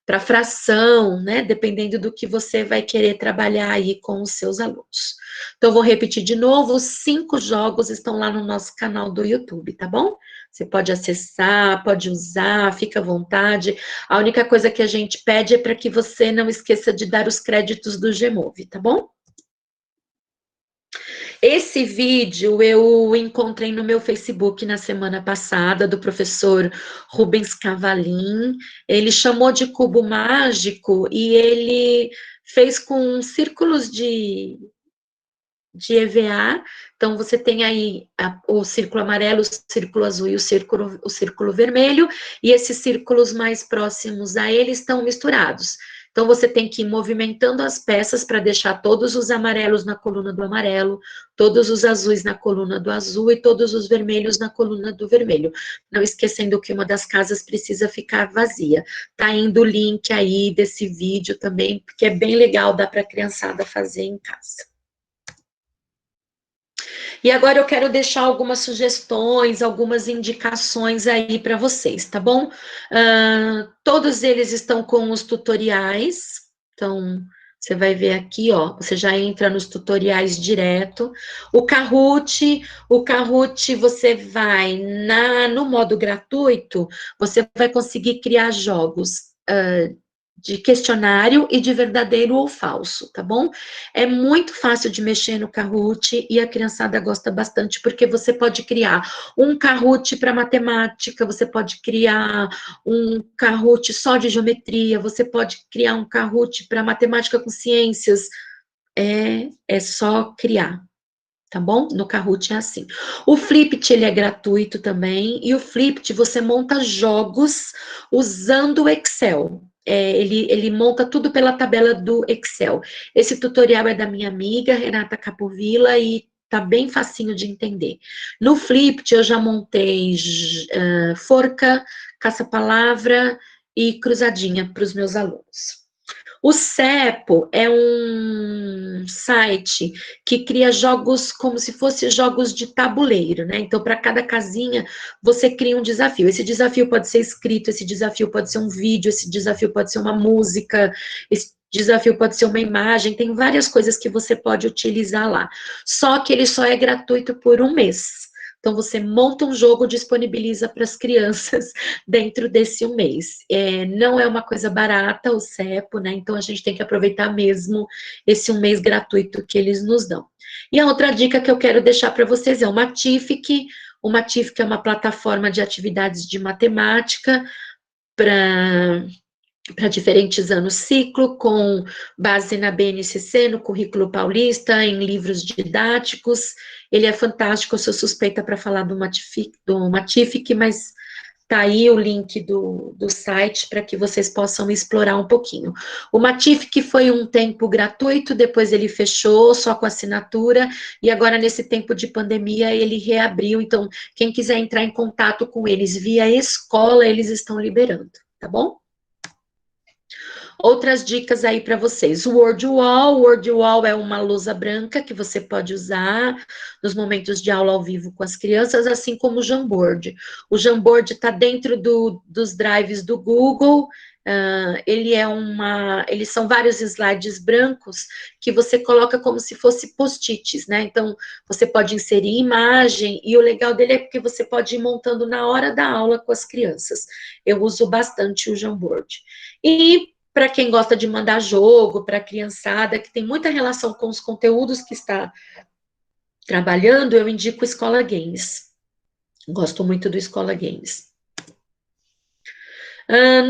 para fração, né? Dependendo do que você vai querer trabalhar aí com os seus alunos. Então, vou repetir de novo, os 5 jogos estão lá no nosso canal do YouTube, tá bom? Você pode acessar, pode usar, fica à vontade. A única coisa que a gente pede é para que você não esqueça de dar os créditos do Gmove, tá bom? Esse vídeo eu encontrei no meu Facebook na semana passada, do professor Rubens Cavalim. Ele chamou de cubo mágico e ele fez com círculos de EVA. Então, você tem aí o círculo amarelo, o círculo azul e o círculo vermelho, e esses círculos mais próximos a ele estão misturados. Então, você tem que ir movimentando as peças para deixar todos os amarelos na coluna do amarelo, todos os azuis na coluna do azul e todos os vermelhos na coluna do vermelho. Não esquecendo que uma das casas precisa ficar vazia. Tá indo o link aí desse vídeo também, porque é bem legal, dá para a criançada fazer em casa. E agora eu quero deixar algumas sugestões, algumas indicações aí para vocês, tá bom? Todos eles estão com os tutoriais, então você vai ver aqui, ó, você já entra nos tutoriais direto. O Kahoot você vai no modo gratuito, você vai conseguir criar jogos de questionário e de verdadeiro ou falso, tá bom? É muito fácil de mexer no Kahoot e a criançada gosta bastante, porque você pode criar um Kahoot para matemática, você pode criar um Kahoot só de geometria, você pode criar um Kahoot para matemática com ciências, é só criar. Tá bom? No Kahoot é assim. O Flipit, ele é gratuito também, e o Flipit você monta jogos usando o Excel. Ele monta tudo pela tabela do Excel. Esse tutorial é da minha amiga, Renata Capovilla, e tá bem facinho de entender. No Flipit eu já montei forca, caça-palavra e cruzadinha para os meus alunos. O Cepo é um site que cria jogos como se fossem jogos de tabuleiro, né? Então, para cada casinha, você cria um desafio. Esse desafio pode ser escrito, esse desafio pode ser um vídeo, esse desafio pode ser uma música, esse desafio pode ser uma imagem, tem várias coisas que você pode utilizar lá. Só que ele só é gratuito por um mês. Então, você monta um jogo, disponibiliza para as crianças dentro desse um mês. Não é uma coisa barata o Cepo, né? Então, a gente tem que aproveitar mesmo esse um mês gratuito que eles nos dão. E a outra dica que eu quero deixar para vocês é o Matific. O Matific é uma plataforma de atividades de matemática para diferentes anos ciclo, com base na BNCC, no currículo paulista, em livros didáticos. Ele é fantástico, eu sou suspeita para falar do Matific, mas tá aí o link do site para que vocês possam explorar um pouquinho. O Matific foi um tempo gratuito, depois ele fechou só com assinatura, e agora nesse tempo de pandemia ele reabriu, então quem quiser entrar em contato com eles via escola, eles estão liberando, tá bom? Outras dicas aí para vocês. O Wordwall é uma lousa branca que você pode usar nos momentos de aula ao vivo com as crianças, assim como o Jamboard. O Jamboard está dentro dos drives do Google. Eles são vários slides brancos que você coloca como se fosse post-its, né? Então, você pode inserir imagem, e o legal dele é porque você pode ir montando na hora da aula com as crianças. Eu uso bastante o Jamboard. E para quem gosta de mandar jogo, para a criançada, que tem muita relação com os conteúdos que está trabalhando, eu indico o Escola Games. Gosto muito do Escola Games.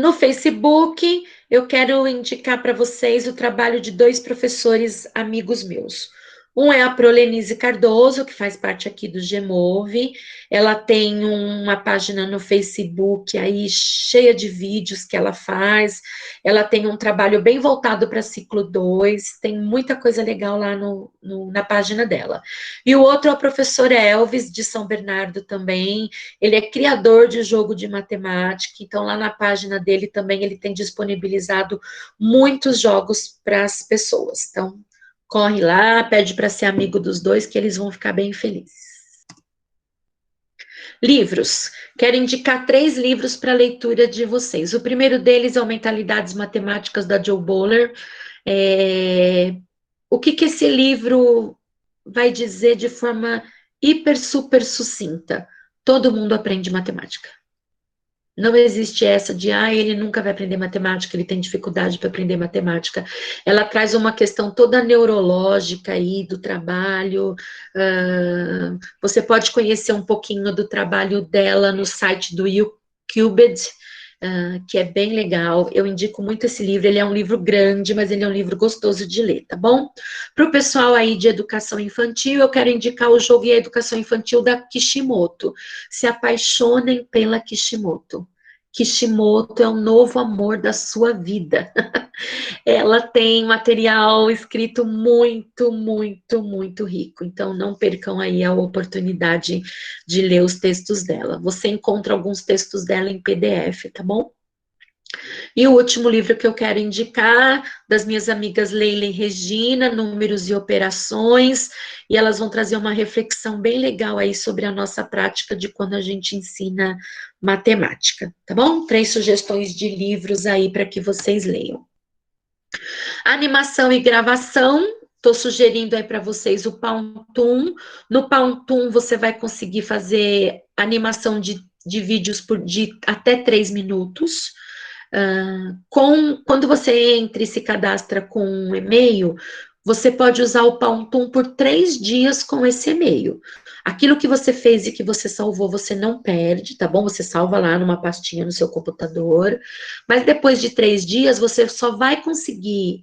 No Facebook, eu quero indicar para vocês o trabalho de 2 professores amigos meus. Um é a Prolenise Cardoso, que faz parte aqui do Gemove. Ela tem uma página no Facebook aí cheia de vídeos que ela faz. Ela tem um trabalho bem voltado para ciclo 2, tem muita coisa legal lá na página dela. E o outro é o professor Elvis, de São Bernardo também. Ele é criador de jogo de matemática, então lá na página dele também ele tem disponibilizado muitos jogos para as pessoas. Então, corre lá, pede para ser amigo dos dois, que eles vão ficar bem felizes. Livros. Quero indicar 3 livros para leitura de vocês. O primeiro deles é o Mentalidades Matemáticas, da Joe Bowler. O que esse livro vai dizer de forma hiper, super sucinta? Todo mundo aprende matemática. Não existe essa de, ele nunca vai aprender matemática, ele tem dificuldade para aprender matemática. Ela traz uma questão toda neurológica aí do trabalho. Você pode conhecer um pouquinho do trabalho dela no site do YouCubed, que é bem legal. Eu indico muito esse livro, ele é um livro grande, mas ele é um livro gostoso de ler, tá bom? Para o pessoal aí de educação infantil, eu quero indicar o Jogo e a Educação Infantil da Kishimoto. Se apaixonem pela Kishimoto. Kishimoto é o novo amor da sua vida. Ela tem material escrito muito, muito, muito rico. Então, não percam aí a oportunidade de ler os textos dela. Você encontra alguns textos dela em PDF, tá bom? E o último livro que eu quero indicar, das minhas amigas Leila e Regina, Números e Operações, e elas vão trazer uma reflexão bem legal aí sobre a nossa prática de quando a gente ensina matemática, tá bom? 3 sugestões de livros aí para que vocês leiam. Animação e gravação, estou sugerindo aí para vocês o Pantoum. No Pantoum você vai conseguir fazer animação de vídeos de até 3 minutos. Quando você entra e se cadastra com um e-mail, você pode usar o Pantoum por 3 dias com esse e-mail. Aquilo que você fez e que você salvou, você não perde, tá bom? Você salva lá numa pastinha no seu computador, mas depois de 3 dias, você só vai conseguir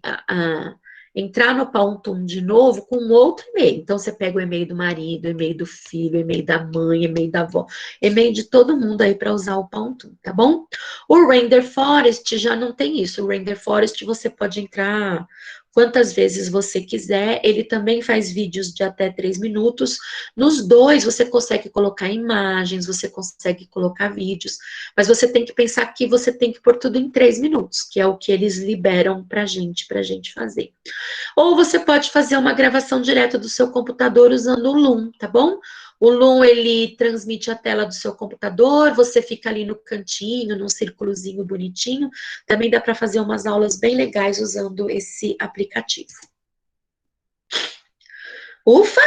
entrar no Pantoum de novo com outro e-mail. Então, você pega o e-mail do marido, o e-mail do filho, o e-mail da mãe, o e-mail da avó, e-mail de todo mundo aí para usar o Pantoum, tá bom? O Render Forest já não tem isso. O Render Forest você pode entrar quantas vezes você quiser. Ele também faz vídeos de até 3 minutos. Nos dois você consegue colocar imagens, você consegue colocar vídeos, mas você tem que pensar que você tem que pôr tudo em 3 minutos, que é o que eles liberam pra gente fazer. Ou você pode fazer uma gravação direto do seu computador usando o Loom, tá bom? O Loom, ele transmite a tela do seu computador, você fica ali no cantinho, num círculozinho bonitinho. Também dá para fazer umas aulas bem legais usando esse aplicativo. Ufa!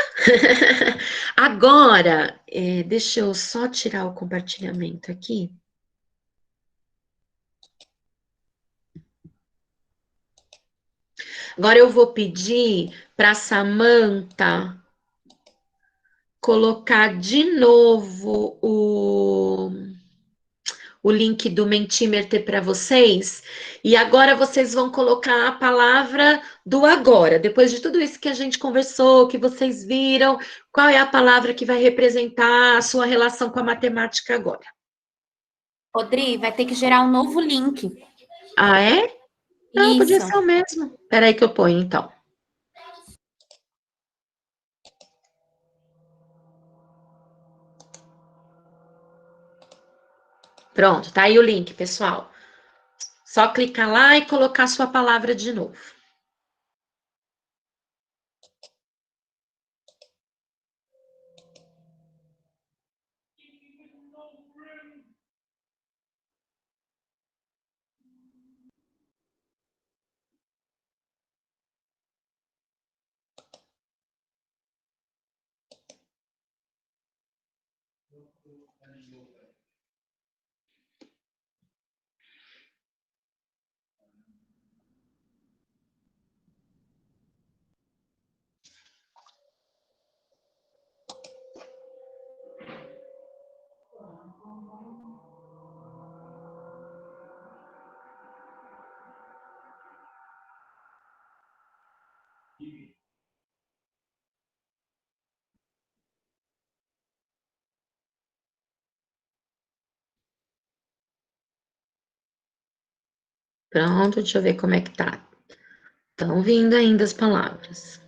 Agora, deixa eu só tirar o compartilhamento aqui. Agora eu vou pedir para a Samantha colocar de novo o link do Mentimeter para vocês. E agora vocês vão colocar a palavra do agora. Depois de tudo isso que a gente conversou, que vocês viram, qual é a palavra que vai representar a sua relação com a matemática agora? Rodri, vai ter que gerar um novo link. Ah, é? Não, podia Isso. ser o mesmo. Espera aí que eu ponho, então. Pronto, tá aí o link, pessoal. Só clicar lá e colocar sua palavra de novo. Pronto, deixa eu ver como é que tá. Estão vindo ainda as palavras.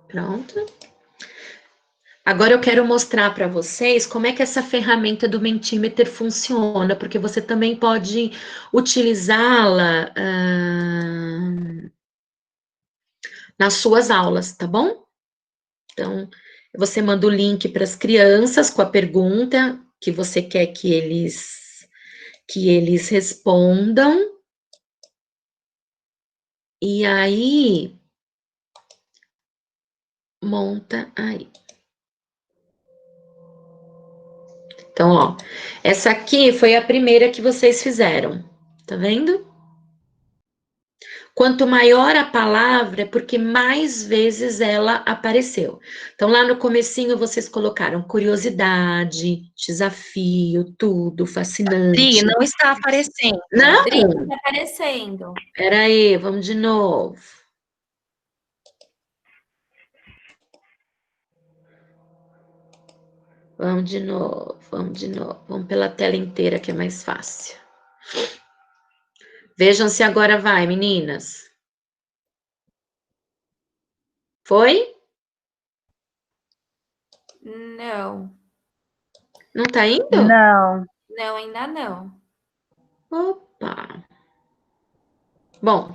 Pronto. Agora eu quero mostrar para vocês como é que essa ferramenta do Mentimeter funciona, porque você também pode utilizá-la nas suas aulas, tá bom? Então, você manda o link para as crianças com a pergunta que você quer que eles respondam. E aí, monta aí. Então, ó, essa aqui foi a primeira que vocês fizeram, tá vendo? Quanto maior a palavra, é porque mais vezes ela apareceu. Então, lá no comecinho, vocês colocaram curiosidade, desafio, tudo, fascinante. Pri, não está aparecendo. Não? Rodri, não está aparecendo. Espera aí, vamos de novo. Vamos de novo, vamos de novo. Vamos pela tela inteira que é mais fácil. Vejam se agora vai, meninas. Foi? Não. Não tá indo? Não. Não, ainda não. Opa. Bom,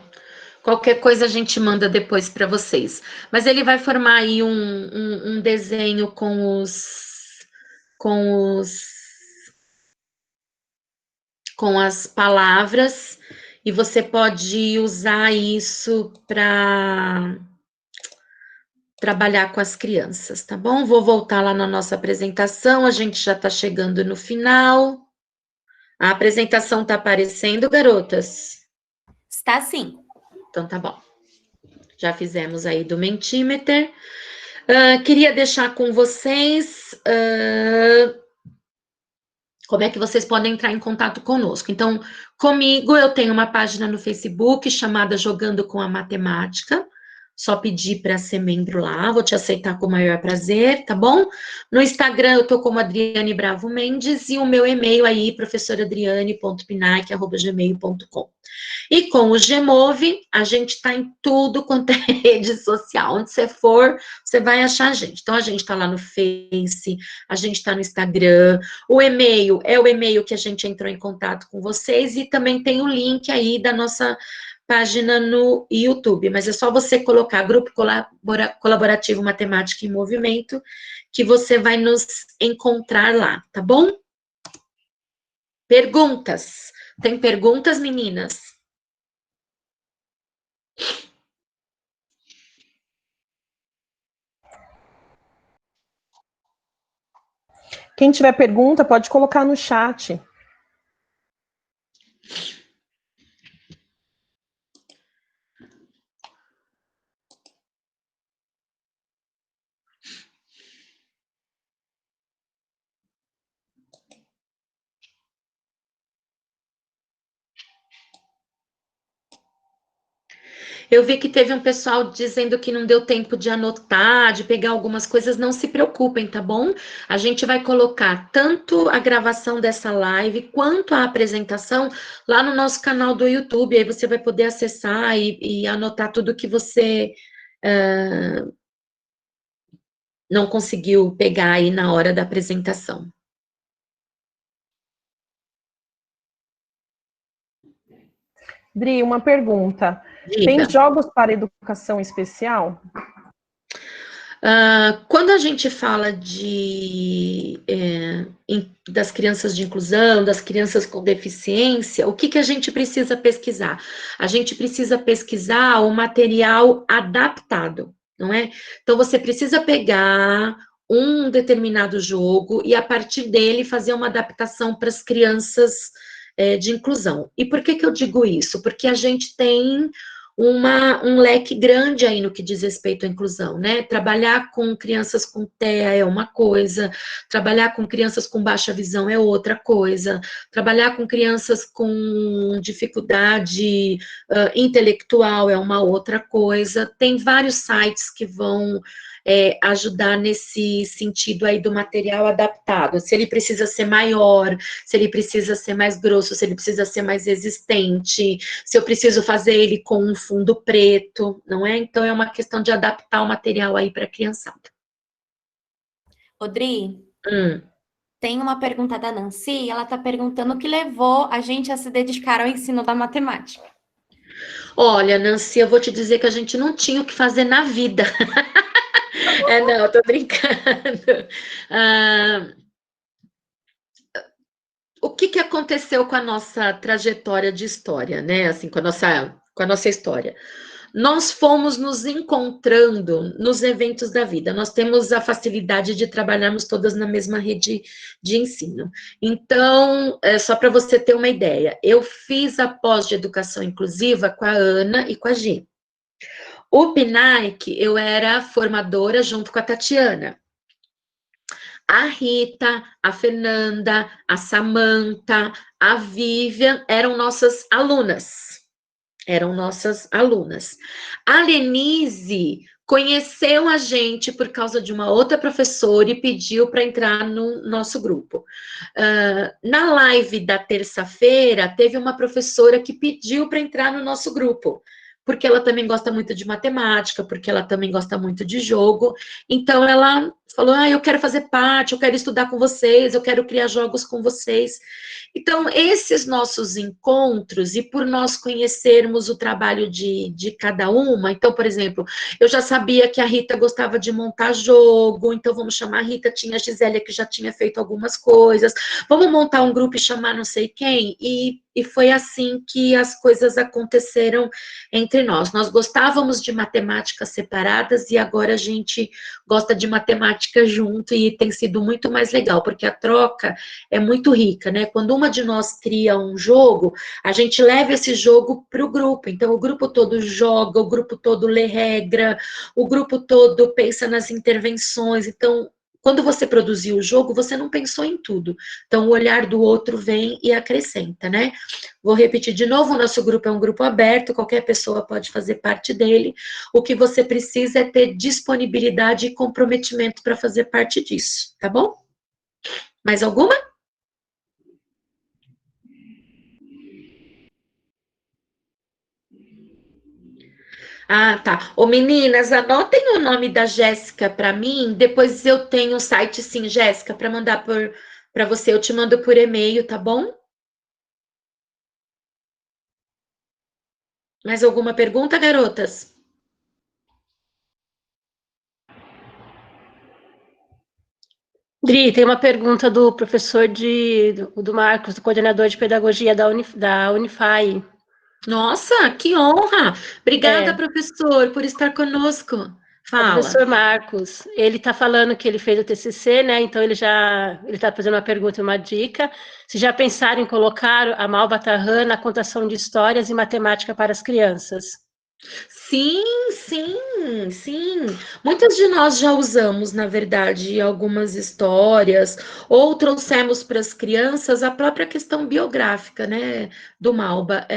qualquer coisa a gente manda depois para vocês. Mas ele vai formar aí um desenho com as palavras, e você pode usar isso para trabalhar com as crianças, tá bom? Vou voltar lá na nossa apresentação, a gente já está chegando no final. A apresentação está aparecendo, garotas? Está sim. Então tá bom. Já fizemos aí do Mentimeter. Queria deixar com vocês como é que vocês podem entrar em contato conosco. Então, comigo, eu tenho uma página no Facebook chamada Jogando com a Matemática. Só pedir para ser membro lá, vou te aceitar com o maior prazer, tá bom? No Instagram, eu tô como Adriane Bravo Mendes, e o meu e-mail aí, professoradriane.pinac@gmail.com. E com o Gmove, a gente está em tudo quanto é rede social. Onde você for, você vai achar a gente. Então, a gente está lá no Face, a gente está no Instagram. O e-mail é o e-mail que a gente entrou em contato com vocês, e também tem o link aí da nossa página no YouTube. Mas é só você colocar Grupo Colaborativo Matemática em Movimento, que você vai nos encontrar lá, tá bom? Perguntas? Tem perguntas, meninas? Quem tiver pergunta, pode colocar no chat. Eu vi que teve um pessoal dizendo que não deu tempo de anotar, de pegar algumas coisas. Não se preocupem, tá bom? A gente vai colocar tanto a gravação dessa live quanto a apresentação lá no nosso canal do YouTube. Aí você vai poder acessar e anotar tudo que você não conseguiu pegar aí na hora da apresentação. Dri, uma pergunta. Diga. Tem jogos para educação especial? Quando a gente fala das crianças de inclusão, das crianças com deficiência, o que a gente precisa pesquisar? A gente precisa pesquisar o material adaptado, não é? Então, você precisa pegar um determinado jogo e, a partir dele, fazer uma adaptação para as crianças de inclusão. E por que eu digo isso? Porque a gente tem um leque grande aí no que diz respeito à inclusão, né? Trabalhar com crianças com TEA é uma coisa, trabalhar com crianças com baixa visão é outra coisa, trabalhar com crianças com dificuldade intelectual é uma outra coisa. Tem vários sites que vão ajudar nesse sentido aí do material adaptado, se ele precisa ser maior, se ele precisa ser mais grosso, se ele precisa ser mais resistente, se eu preciso fazer ele com um fundo preto, não é? Então, é uma questão de adaptar o material aí para a criançada. Odri, tem uma pergunta da Nancy, ela está perguntando o que levou a gente a se dedicar ao ensino da matemática. Olha, Nancy, eu vou te dizer que a gente não tinha o que fazer na vida. Não, tô brincando. O que aconteceu com a nossa trajetória de história, né? Assim, com a nossa história. Nós fomos nos encontrando nos eventos da vida. Nós temos a facilidade de trabalharmos todas na mesma rede de ensino. Então, só para você ter uma ideia, eu fiz a pós de educação inclusiva com a Ana e com a Gi. O PNAEC, eu era formadora junto com a Tatiana. A Rita, a Fernanda, a Samanta, a Vivian eram nossas alunas. A Lenise conheceu a gente por causa de uma outra professora e pediu para entrar no nosso grupo. Na live da terça-feira, teve uma professora que pediu para entrar no nosso grupo, porque ela também gosta muito de matemática, porque ela também gosta muito de jogo. Então, ela falou, eu quero fazer parte, eu quero estudar com vocês, eu quero criar jogos com vocês. Então, esses nossos encontros, e por nós conhecermos o trabalho de cada uma, então, por exemplo, eu já sabia que a Rita gostava de montar jogo, então vamos chamar a Rita, tinha a Gisélia que já tinha feito algumas coisas, vamos montar um grupo e chamar não sei quem, e foi assim que as coisas aconteceram entre nós. Nós gostávamos de matemática separadas e agora a gente gosta de matemática junto e tem sido muito mais legal, porque a troca é muito rica, né? Quando uma de nós cria um jogo, a gente leva esse jogo para o grupo, então o grupo todo joga, o grupo todo lê regra, o grupo todo pensa nas intervenções, então quando você produziu o jogo, você não pensou em tudo. Então, o olhar do outro vem e acrescenta, né? Vou repetir de novo, o nosso grupo é um grupo aberto, qualquer pessoa pode fazer parte dele. O que você precisa é ter disponibilidade e comprometimento para fazer parte disso, tá bom? Mais alguma? Ah, tá. Ô, meninas, anotem o nome da Jéssica para mim. Depois eu tenho um site, sim, Jéssica, para mandar para você. Eu te mando por e-mail, tá bom? Mais alguma pergunta, garotas? Dri, tem uma pergunta do professor do Marcos, do coordenador de pedagogia da Unify. Nossa, que honra! Obrigada, professor, por estar conosco. Fala. O professor Marcos, ele está falando que ele fez o TCC, né? Então ele está fazendo uma pergunta e uma dica. Se já pensaram em colocar a Malba Tahan na contação de histórias e matemática para as crianças? Sim, sim, sim. Muitas de nós já usamos, na verdade, algumas histórias, ou trouxemos para as crianças a própria questão biográfica, né, do Malba.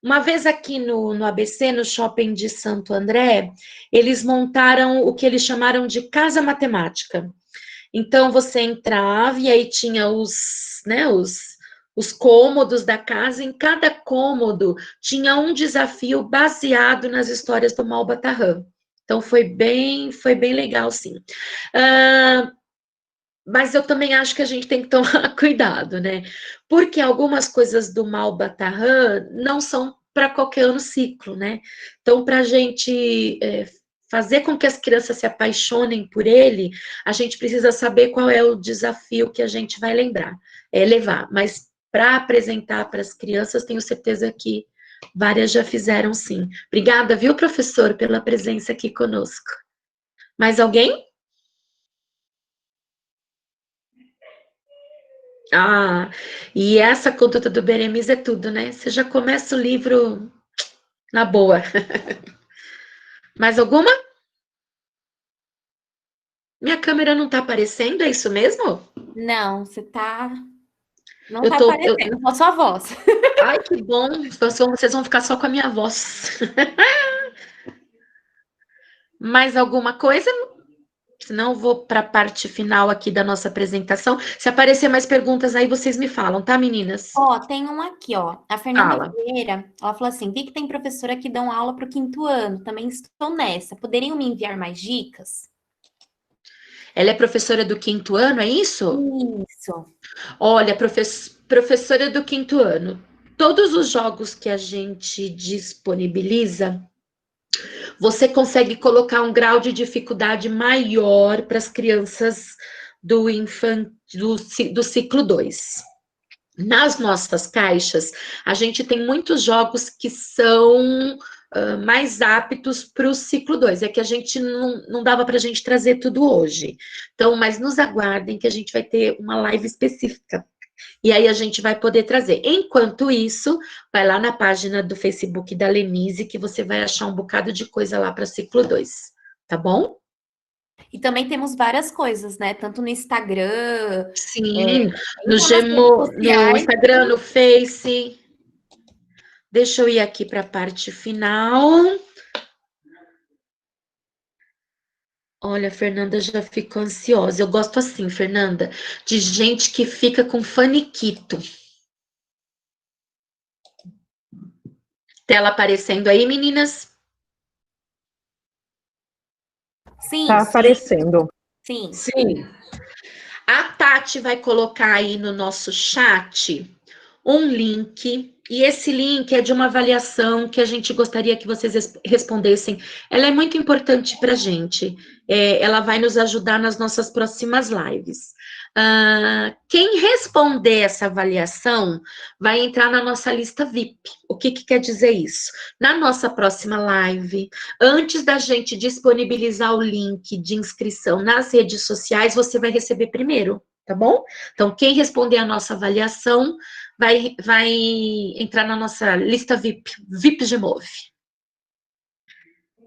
Uma vez aqui no ABC, no shopping de Santo André, eles montaram o que eles chamaram de casa matemática. Então, você entrava e aí tinha os cômodos da casa, em cada cômodo tinha um desafio baseado nas histórias do Malba Tahan. Então, foi bem legal, sim. Mas eu também acho que a gente tem que tomar cuidado, né? Porque algumas coisas do Malba Tahan não são para qualquer ano ciclo, né? Então, para a gente fazer com que as crianças se apaixonem por ele, a gente precisa saber qual é o desafio que a gente vai levar. Mas para apresentar para as crianças, tenho certeza que várias já fizeram sim. Obrigada, viu, professor, pela presença aqui conosco. Mais alguém? Ah, e essa conduta do Beremiz é tudo, né? Você já começa o livro na boa. Mais alguma? Minha câmera não tá aparecendo, é isso mesmo? Não, você tá... Não Eu tá tô- aparecendo, só sua voz. Ai, que bom. Vocês vão ficar só com a minha voz. Mais alguma coisa? Senão eu vou para a parte final aqui da nossa apresentação. Se aparecer mais perguntas aí, vocês me falam, tá, meninas? Ó, tem um aqui, ó. A Fernanda Fala. Vieira, ela falou assim: vi que tem professora que dão aula para o 5º ano, também estou nessa. Poderiam me enviar mais dicas? Ela é professora do 5º ano, é isso? Isso. Olha, professora do 5º ano, todos os jogos que a gente disponibiliza, você consegue colocar um grau de dificuldade maior para as crianças do ciclo 2. Nas nossas caixas, a gente tem muitos jogos que são mais aptos para o ciclo 2. É que a gente não dava para a gente trazer tudo hoje. Então, mas nos aguardem que a gente vai ter uma live específica. E aí a gente vai poder trazer. Enquanto isso, vai lá na página do Facebook da Lenise, que você vai achar um bocado de coisa lá para ciclo 2. Tá bom? E também temos várias coisas, né? Tanto no Instagram. Sim, no sociais. Instagram, no Face. Deixa eu ir aqui para a parte final. Olha, a Fernanda já ficou ansiosa. Eu gosto assim, Fernanda, de gente que fica com faniquito. Tela aparecendo aí, meninas? Sim, Tá aparecendo. sim. Sim. A Tati vai colocar aí no nosso chat um link, e esse link é de uma avaliação que a gente gostaria que vocês respondessem. Ela é muito importante para a gente, ela vai nos ajudar nas nossas próximas lives. Quem responder essa avaliação vai entrar na nossa lista VIP. O que quer dizer isso? Na nossa próxima live, antes da gente disponibilizar o link de inscrição nas redes sociais, você vai receber primeiro, tá bom? Então, quem responder a nossa avaliação vai entrar na nossa lista VIP, VIP Gemove.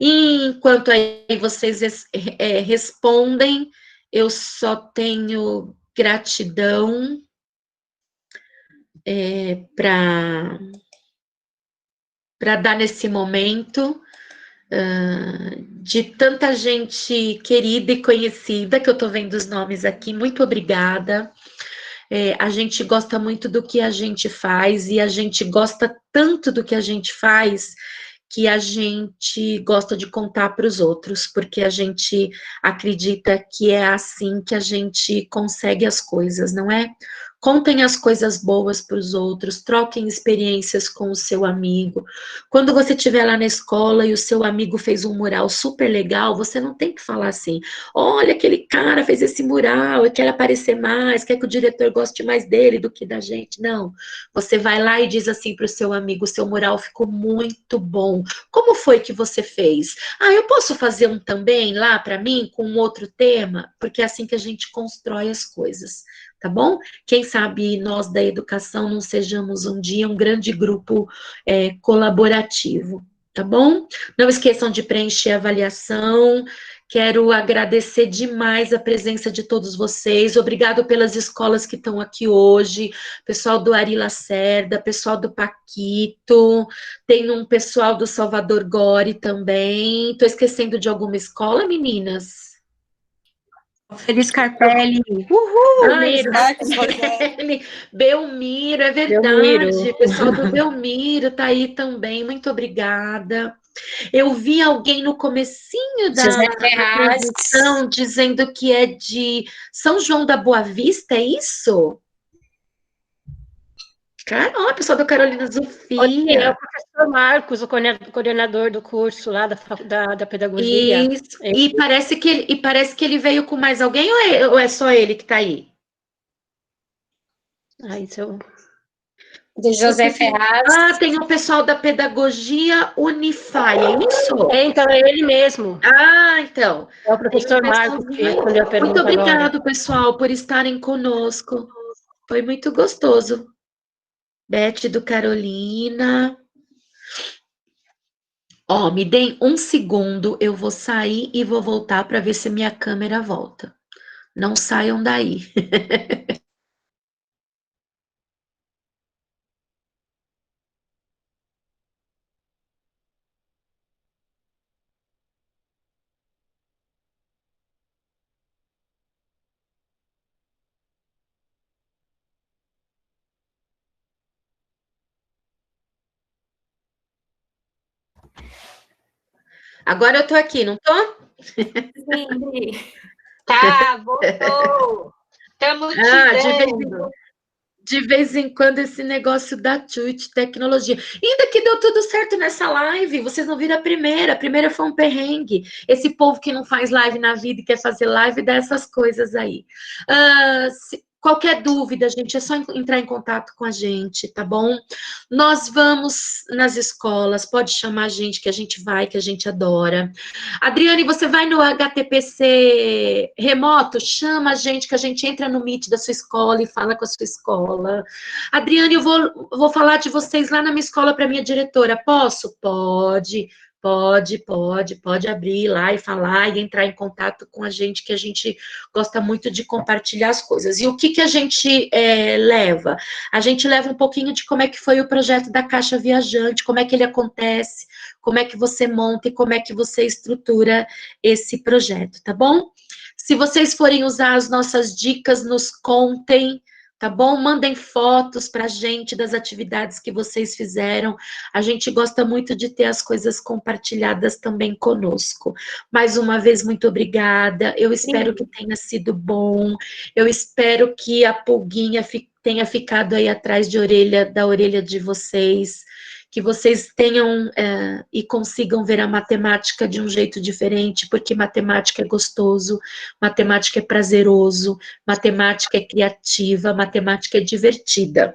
Enquanto aí vocês respondem, eu só tenho gratidão para dar nesse momento de tanta gente querida e conhecida, que eu estou vendo os nomes aqui, muito obrigada. A gente gosta muito do que a gente faz, e a gente gosta tanto do que a gente faz, que a gente gosta de contar para os outros, porque a gente acredita que é assim que a gente consegue as coisas, não é? Contem as coisas boas para os outros, troquem experiências com o seu amigo. Quando você estiver lá na escola e o seu amigo fez um mural super legal, você não tem que falar assim, olha, aquele cara fez esse mural, eu quero aparecer mais, quer que o diretor goste mais dele do que da gente. Não, você vai lá e diz assim para o seu amigo, o seu mural ficou muito bom. Como foi que você fez? Eu posso fazer um também lá para mim, com um outro tema? Porque é assim que a gente constrói as coisas, tá bom? Quem sabe nós da educação não sejamos um dia um grande grupo colaborativo, tá bom? Não esqueçam de preencher a avaliação. Quero agradecer demais a presença de todos vocês. Obrigado pelas escolas que estão aqui hoje, pessoal do Ari Lacerda, pessoal do Paquito, tem um pessoal do Salvador Gore também. Estou esquecendo de alguma escola, meninas? Feliz Carpelli. Uhul! Marcos Rogério. Belmiro, é verdade. Belmiro. O pessoal do Belmiro tá aí também. Muito obrigada. Eu vi alguém no comecinho da transmissão dizendo que é de São João da Boa Vista, é isso? Caramba, pessoal da Carolina Zofia. É o professor Marcos, o coordenador do curso lá da pedagogia. Isso. E parece que ele veio com mais alguém, ou é só ele que está aí? Isso eu... De José Ferraz. Tem o pessoal da pedagogia Unify, é isso? Então é ele mesmo. Então. É o professor Marcos que respondeu a pergunta. Muito obrigado, agora. Pessoal, por estarem conosco. Foi muito gostoso. Beth do Carolina. Me deem um segundo, eu vou sair e vou voltar para ver se minha câmera volta. Não saiam daí. Agora eu tô aqui, não tô? Sim. Tá, voltou. Estamos de vez em quando esse negócio da Twitch, tecnologia. Ainda que deu tudo certo nessa live, vocês não viram a primeira foi um perrengue. Esse povo que não faz live na vida e quer fazer live, dá essas coisas aí. Qualquer dúvida, gente, é só entrar em contato com a gente, tá bom? Nós vamos nas escolas, pode chamar a gente, que a gente vai, que a gente adora. Adriane, você vai no HTPC remoto? Chama a gente, que a gente entra no Meet da sua escola e fala com a sua escola. Adriane, eu vou falar de vocês lá na minha escola para minha diretora. Posso? Pode. Pode abrir lá e falar e entrar em contato com a gente, que a gente gosta muito de compartilhar as coisas. E o que a gente leva? A gente leva um pouquinho de como é que foi o projeto da Caixa Viajante, como é que ele acontece, como é que você monta e como é que você estrutura esse projeto, tá bom? Se vocês forem usar as nossas dicas, nos contem, tá bom? Mandem fotos para a gente das atividades que vocês fizeram. A gente gosta muito de ter as coisas compartilhadas também conosco. Mais uma vez, muito obrigada. Eu espero que tenha sido bom. Eu espero que a pulguinha tenha ficado aí atrás da orelha de vocês, que vocês tenham e consigam ver a matemática de um jeito diferente, porque matemática é gostoso, matemática é prazeroso, matemática é criativa, matemática é divertida.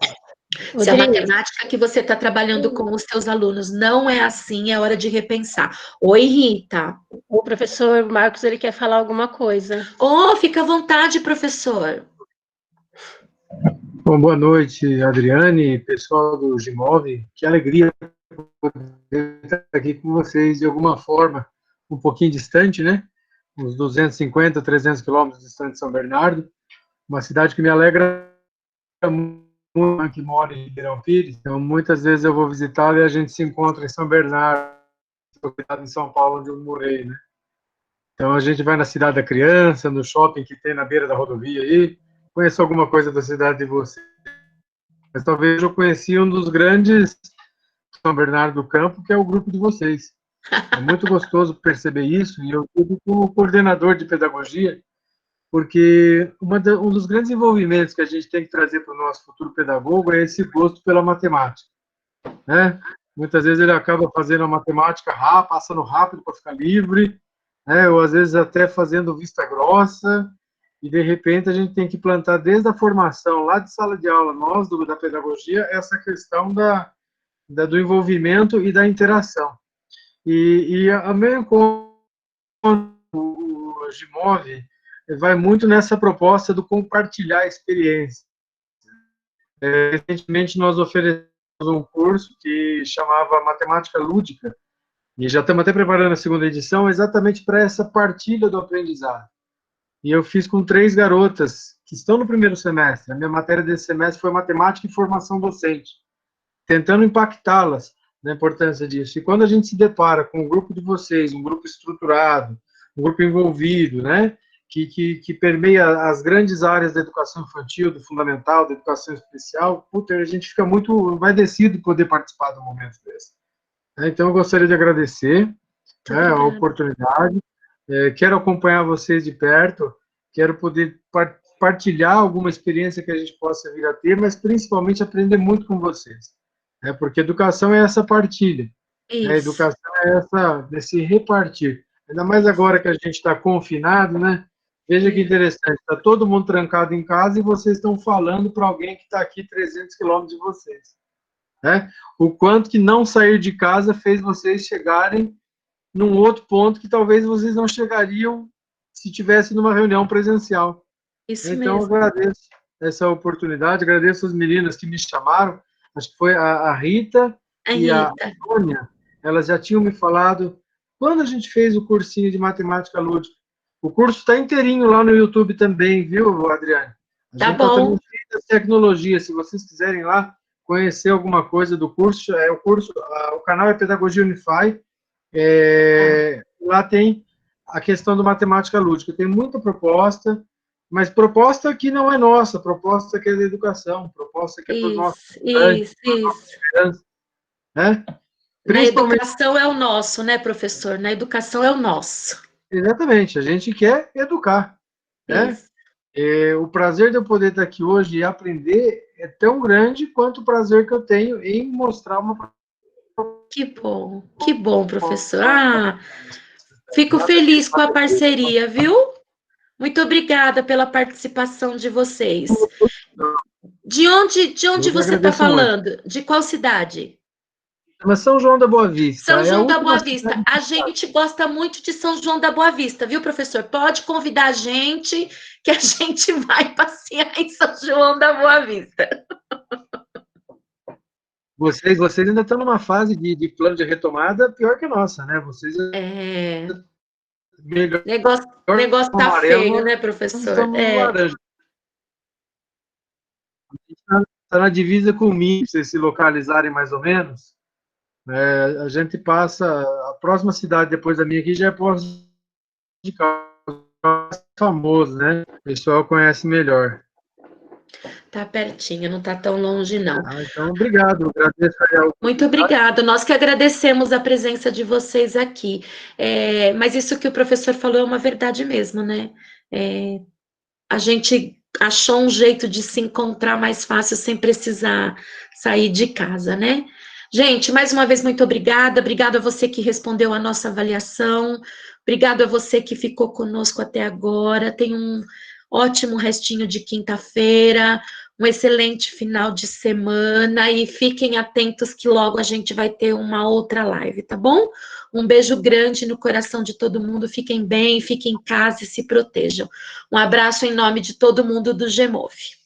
Se a matemática que você está trabalhando com os seus alunos não é assim, é hora de repensar. Oi, Rita. O professor Marcos, ele quer falar alguma coisa. Oh, fica à vontade, professor. Bom, boa noite, Adriane, pessoal do GIMOV. Que alegria poder estar aqui com vocês de alguma forma, um pouquinho distante, né? Uns 250, 300 quilômetros distante de São Bernardo. Uma cidade que me alegra muito, que mora em Ribeirão Pires. Então, muitas vezes eu vou visitá-la e a gente se encontra em São Bernardo, em São Paulo, onde eu morei, né? Então, a gente vai na Cidade da Criança, no shopping que tem na beira da rodovia aí. Conheço alguma coisa da cidade de vocês, mas talvez eu conheci um dos grandes São Bernardo do Campo, que é o grupo de vocês. É muito gostoso perceber isso, e eu fico como coordenador de pedagogia, porque um dos grandes envolvimentos que a gente tem que trazer para o nosso futuro pedagogo é esse gosto pela matemática, né? Muitas vezes ele acaba fazendo a matemática passando rápido para ficar livre, né? Ou às vezes até fazendo vista grossa, e de repente a gente tem que plantar desde a formação, lá de sala de aula, nós da pedagogia, essa questão do envolvimento e da interação. E a meu encontro, o GIMOV, vai muito nessa proposta do compartilhar a experiência. Recentemente nós oferecemos um curso que chamava Matemática Lúdica, e já estamos até preparando a segunda edição, exatamente para essa partilha do aprendizado. E eu fiz com 3 garotas que estão no primeiro semestre. A minha matéria desse semestre foi Matemática e Formação Docente, tentando impactá-las na importância disso. E quando a gente se depara com um grupo de vocês, um grupo estruturado, um grupo envolvido, né, que permeia as grandes áreas da educação infantil, do fundamental, da educação especial, a gente fica muito agradecido de poder participar de um momento desse. Então, eu gostaria de agradecer a oportunidade. Quero acompanhar vocês de perto, quero poder partilhar alguma experiência que a gente possa vir a ter, mas principalmente aprender muito com vocês, porque educação é essa partilha, educação é esse repartir, ainda mais agora que a gente está confinado, né? Veja que interessante, está todo mundo trancado em casa e vocês estão falando para alguém que está aqui 300 quilômetros de vocês, né? O quanto que não sair de casa fez vocês chegarem num outro ponto que talvez vocês não chegariam se tivesse numa reunião presencial. Isso então, mesmo. eu agradeço essa oportunidade, agradeço as meninas que me chamaram, acho que foi a Rita e a Sônia, elas já tinham me falado, quando a gente fez o cursinho de matemática lúdica, o curso está inteirinho lá no YouTube também, viu, Adriane? Tá bom. Tecnologia, se vocês quiserem lá conhecer alguma coisa do curso, o canal é Pedagogia Unify. Lá tem a questão do matemática lúdica, tem muita proposta, mas proposta que não é nossa, proposta que é da educação, proposta que é para os nossos Isso. Né? Na educação é o nosso, né, professor? Na educação é o nosso. Exatamente, a gente quer educar, né? O prazer de eu poder estar aqui hoje e aprender é tão grande quanto o prazer que eu tenho em mostrar uma... Que bom, professor. Fico feliz com a parceria, viu? Muito obrigada pela participação de vocês. De onde você está falando? De qual cidade? Mas São João da Boa Vista. São João da Boa Vista. A gente gosta muito de São João da Boa Vista, viu, professor? Pode convidar a gente, que a gente vai passear em São João da Boa Vista. Vocês ainda estão numa fase de plano de retomada pior que a nossa, né? Vocês melhor Negócio no tá amarelo, feio, né, nós professor? estamos no laranja. Está na divisa com o MIN, para vocês se localizarem mais ou menos. A gente passa, a próxima cidade depois da minha aqui já é Poços de Caldas, famoso, né? O pessoal conhece melhor. Tá pertinho, não tá tão longe, não. Então, obrigado, agradeço aí a Muito obrigada, nós que agradecemos a presença de vocês aqui. Mas isso que o professor falou é uma verdade mesmo, né? A gente achou um jeito de se encontrar mais fácil sem precisar sair de casa, né? Gente, mais uma vez, muito obrigada. Obrigada a você que respondeu a nossa avaliação. Obrigado a você que ficou conosco até agora. Tenha um ótimo restinho de quinta-feira, um excelente final de semana e fiquem atentos que logo a gente vai ter uma outra live, tá bom? Um beijo grande no coração de todo mundo. Fiquem bem, fiquem em casa e se protejam. Um abraço em nome de todo mundo do GEMOV.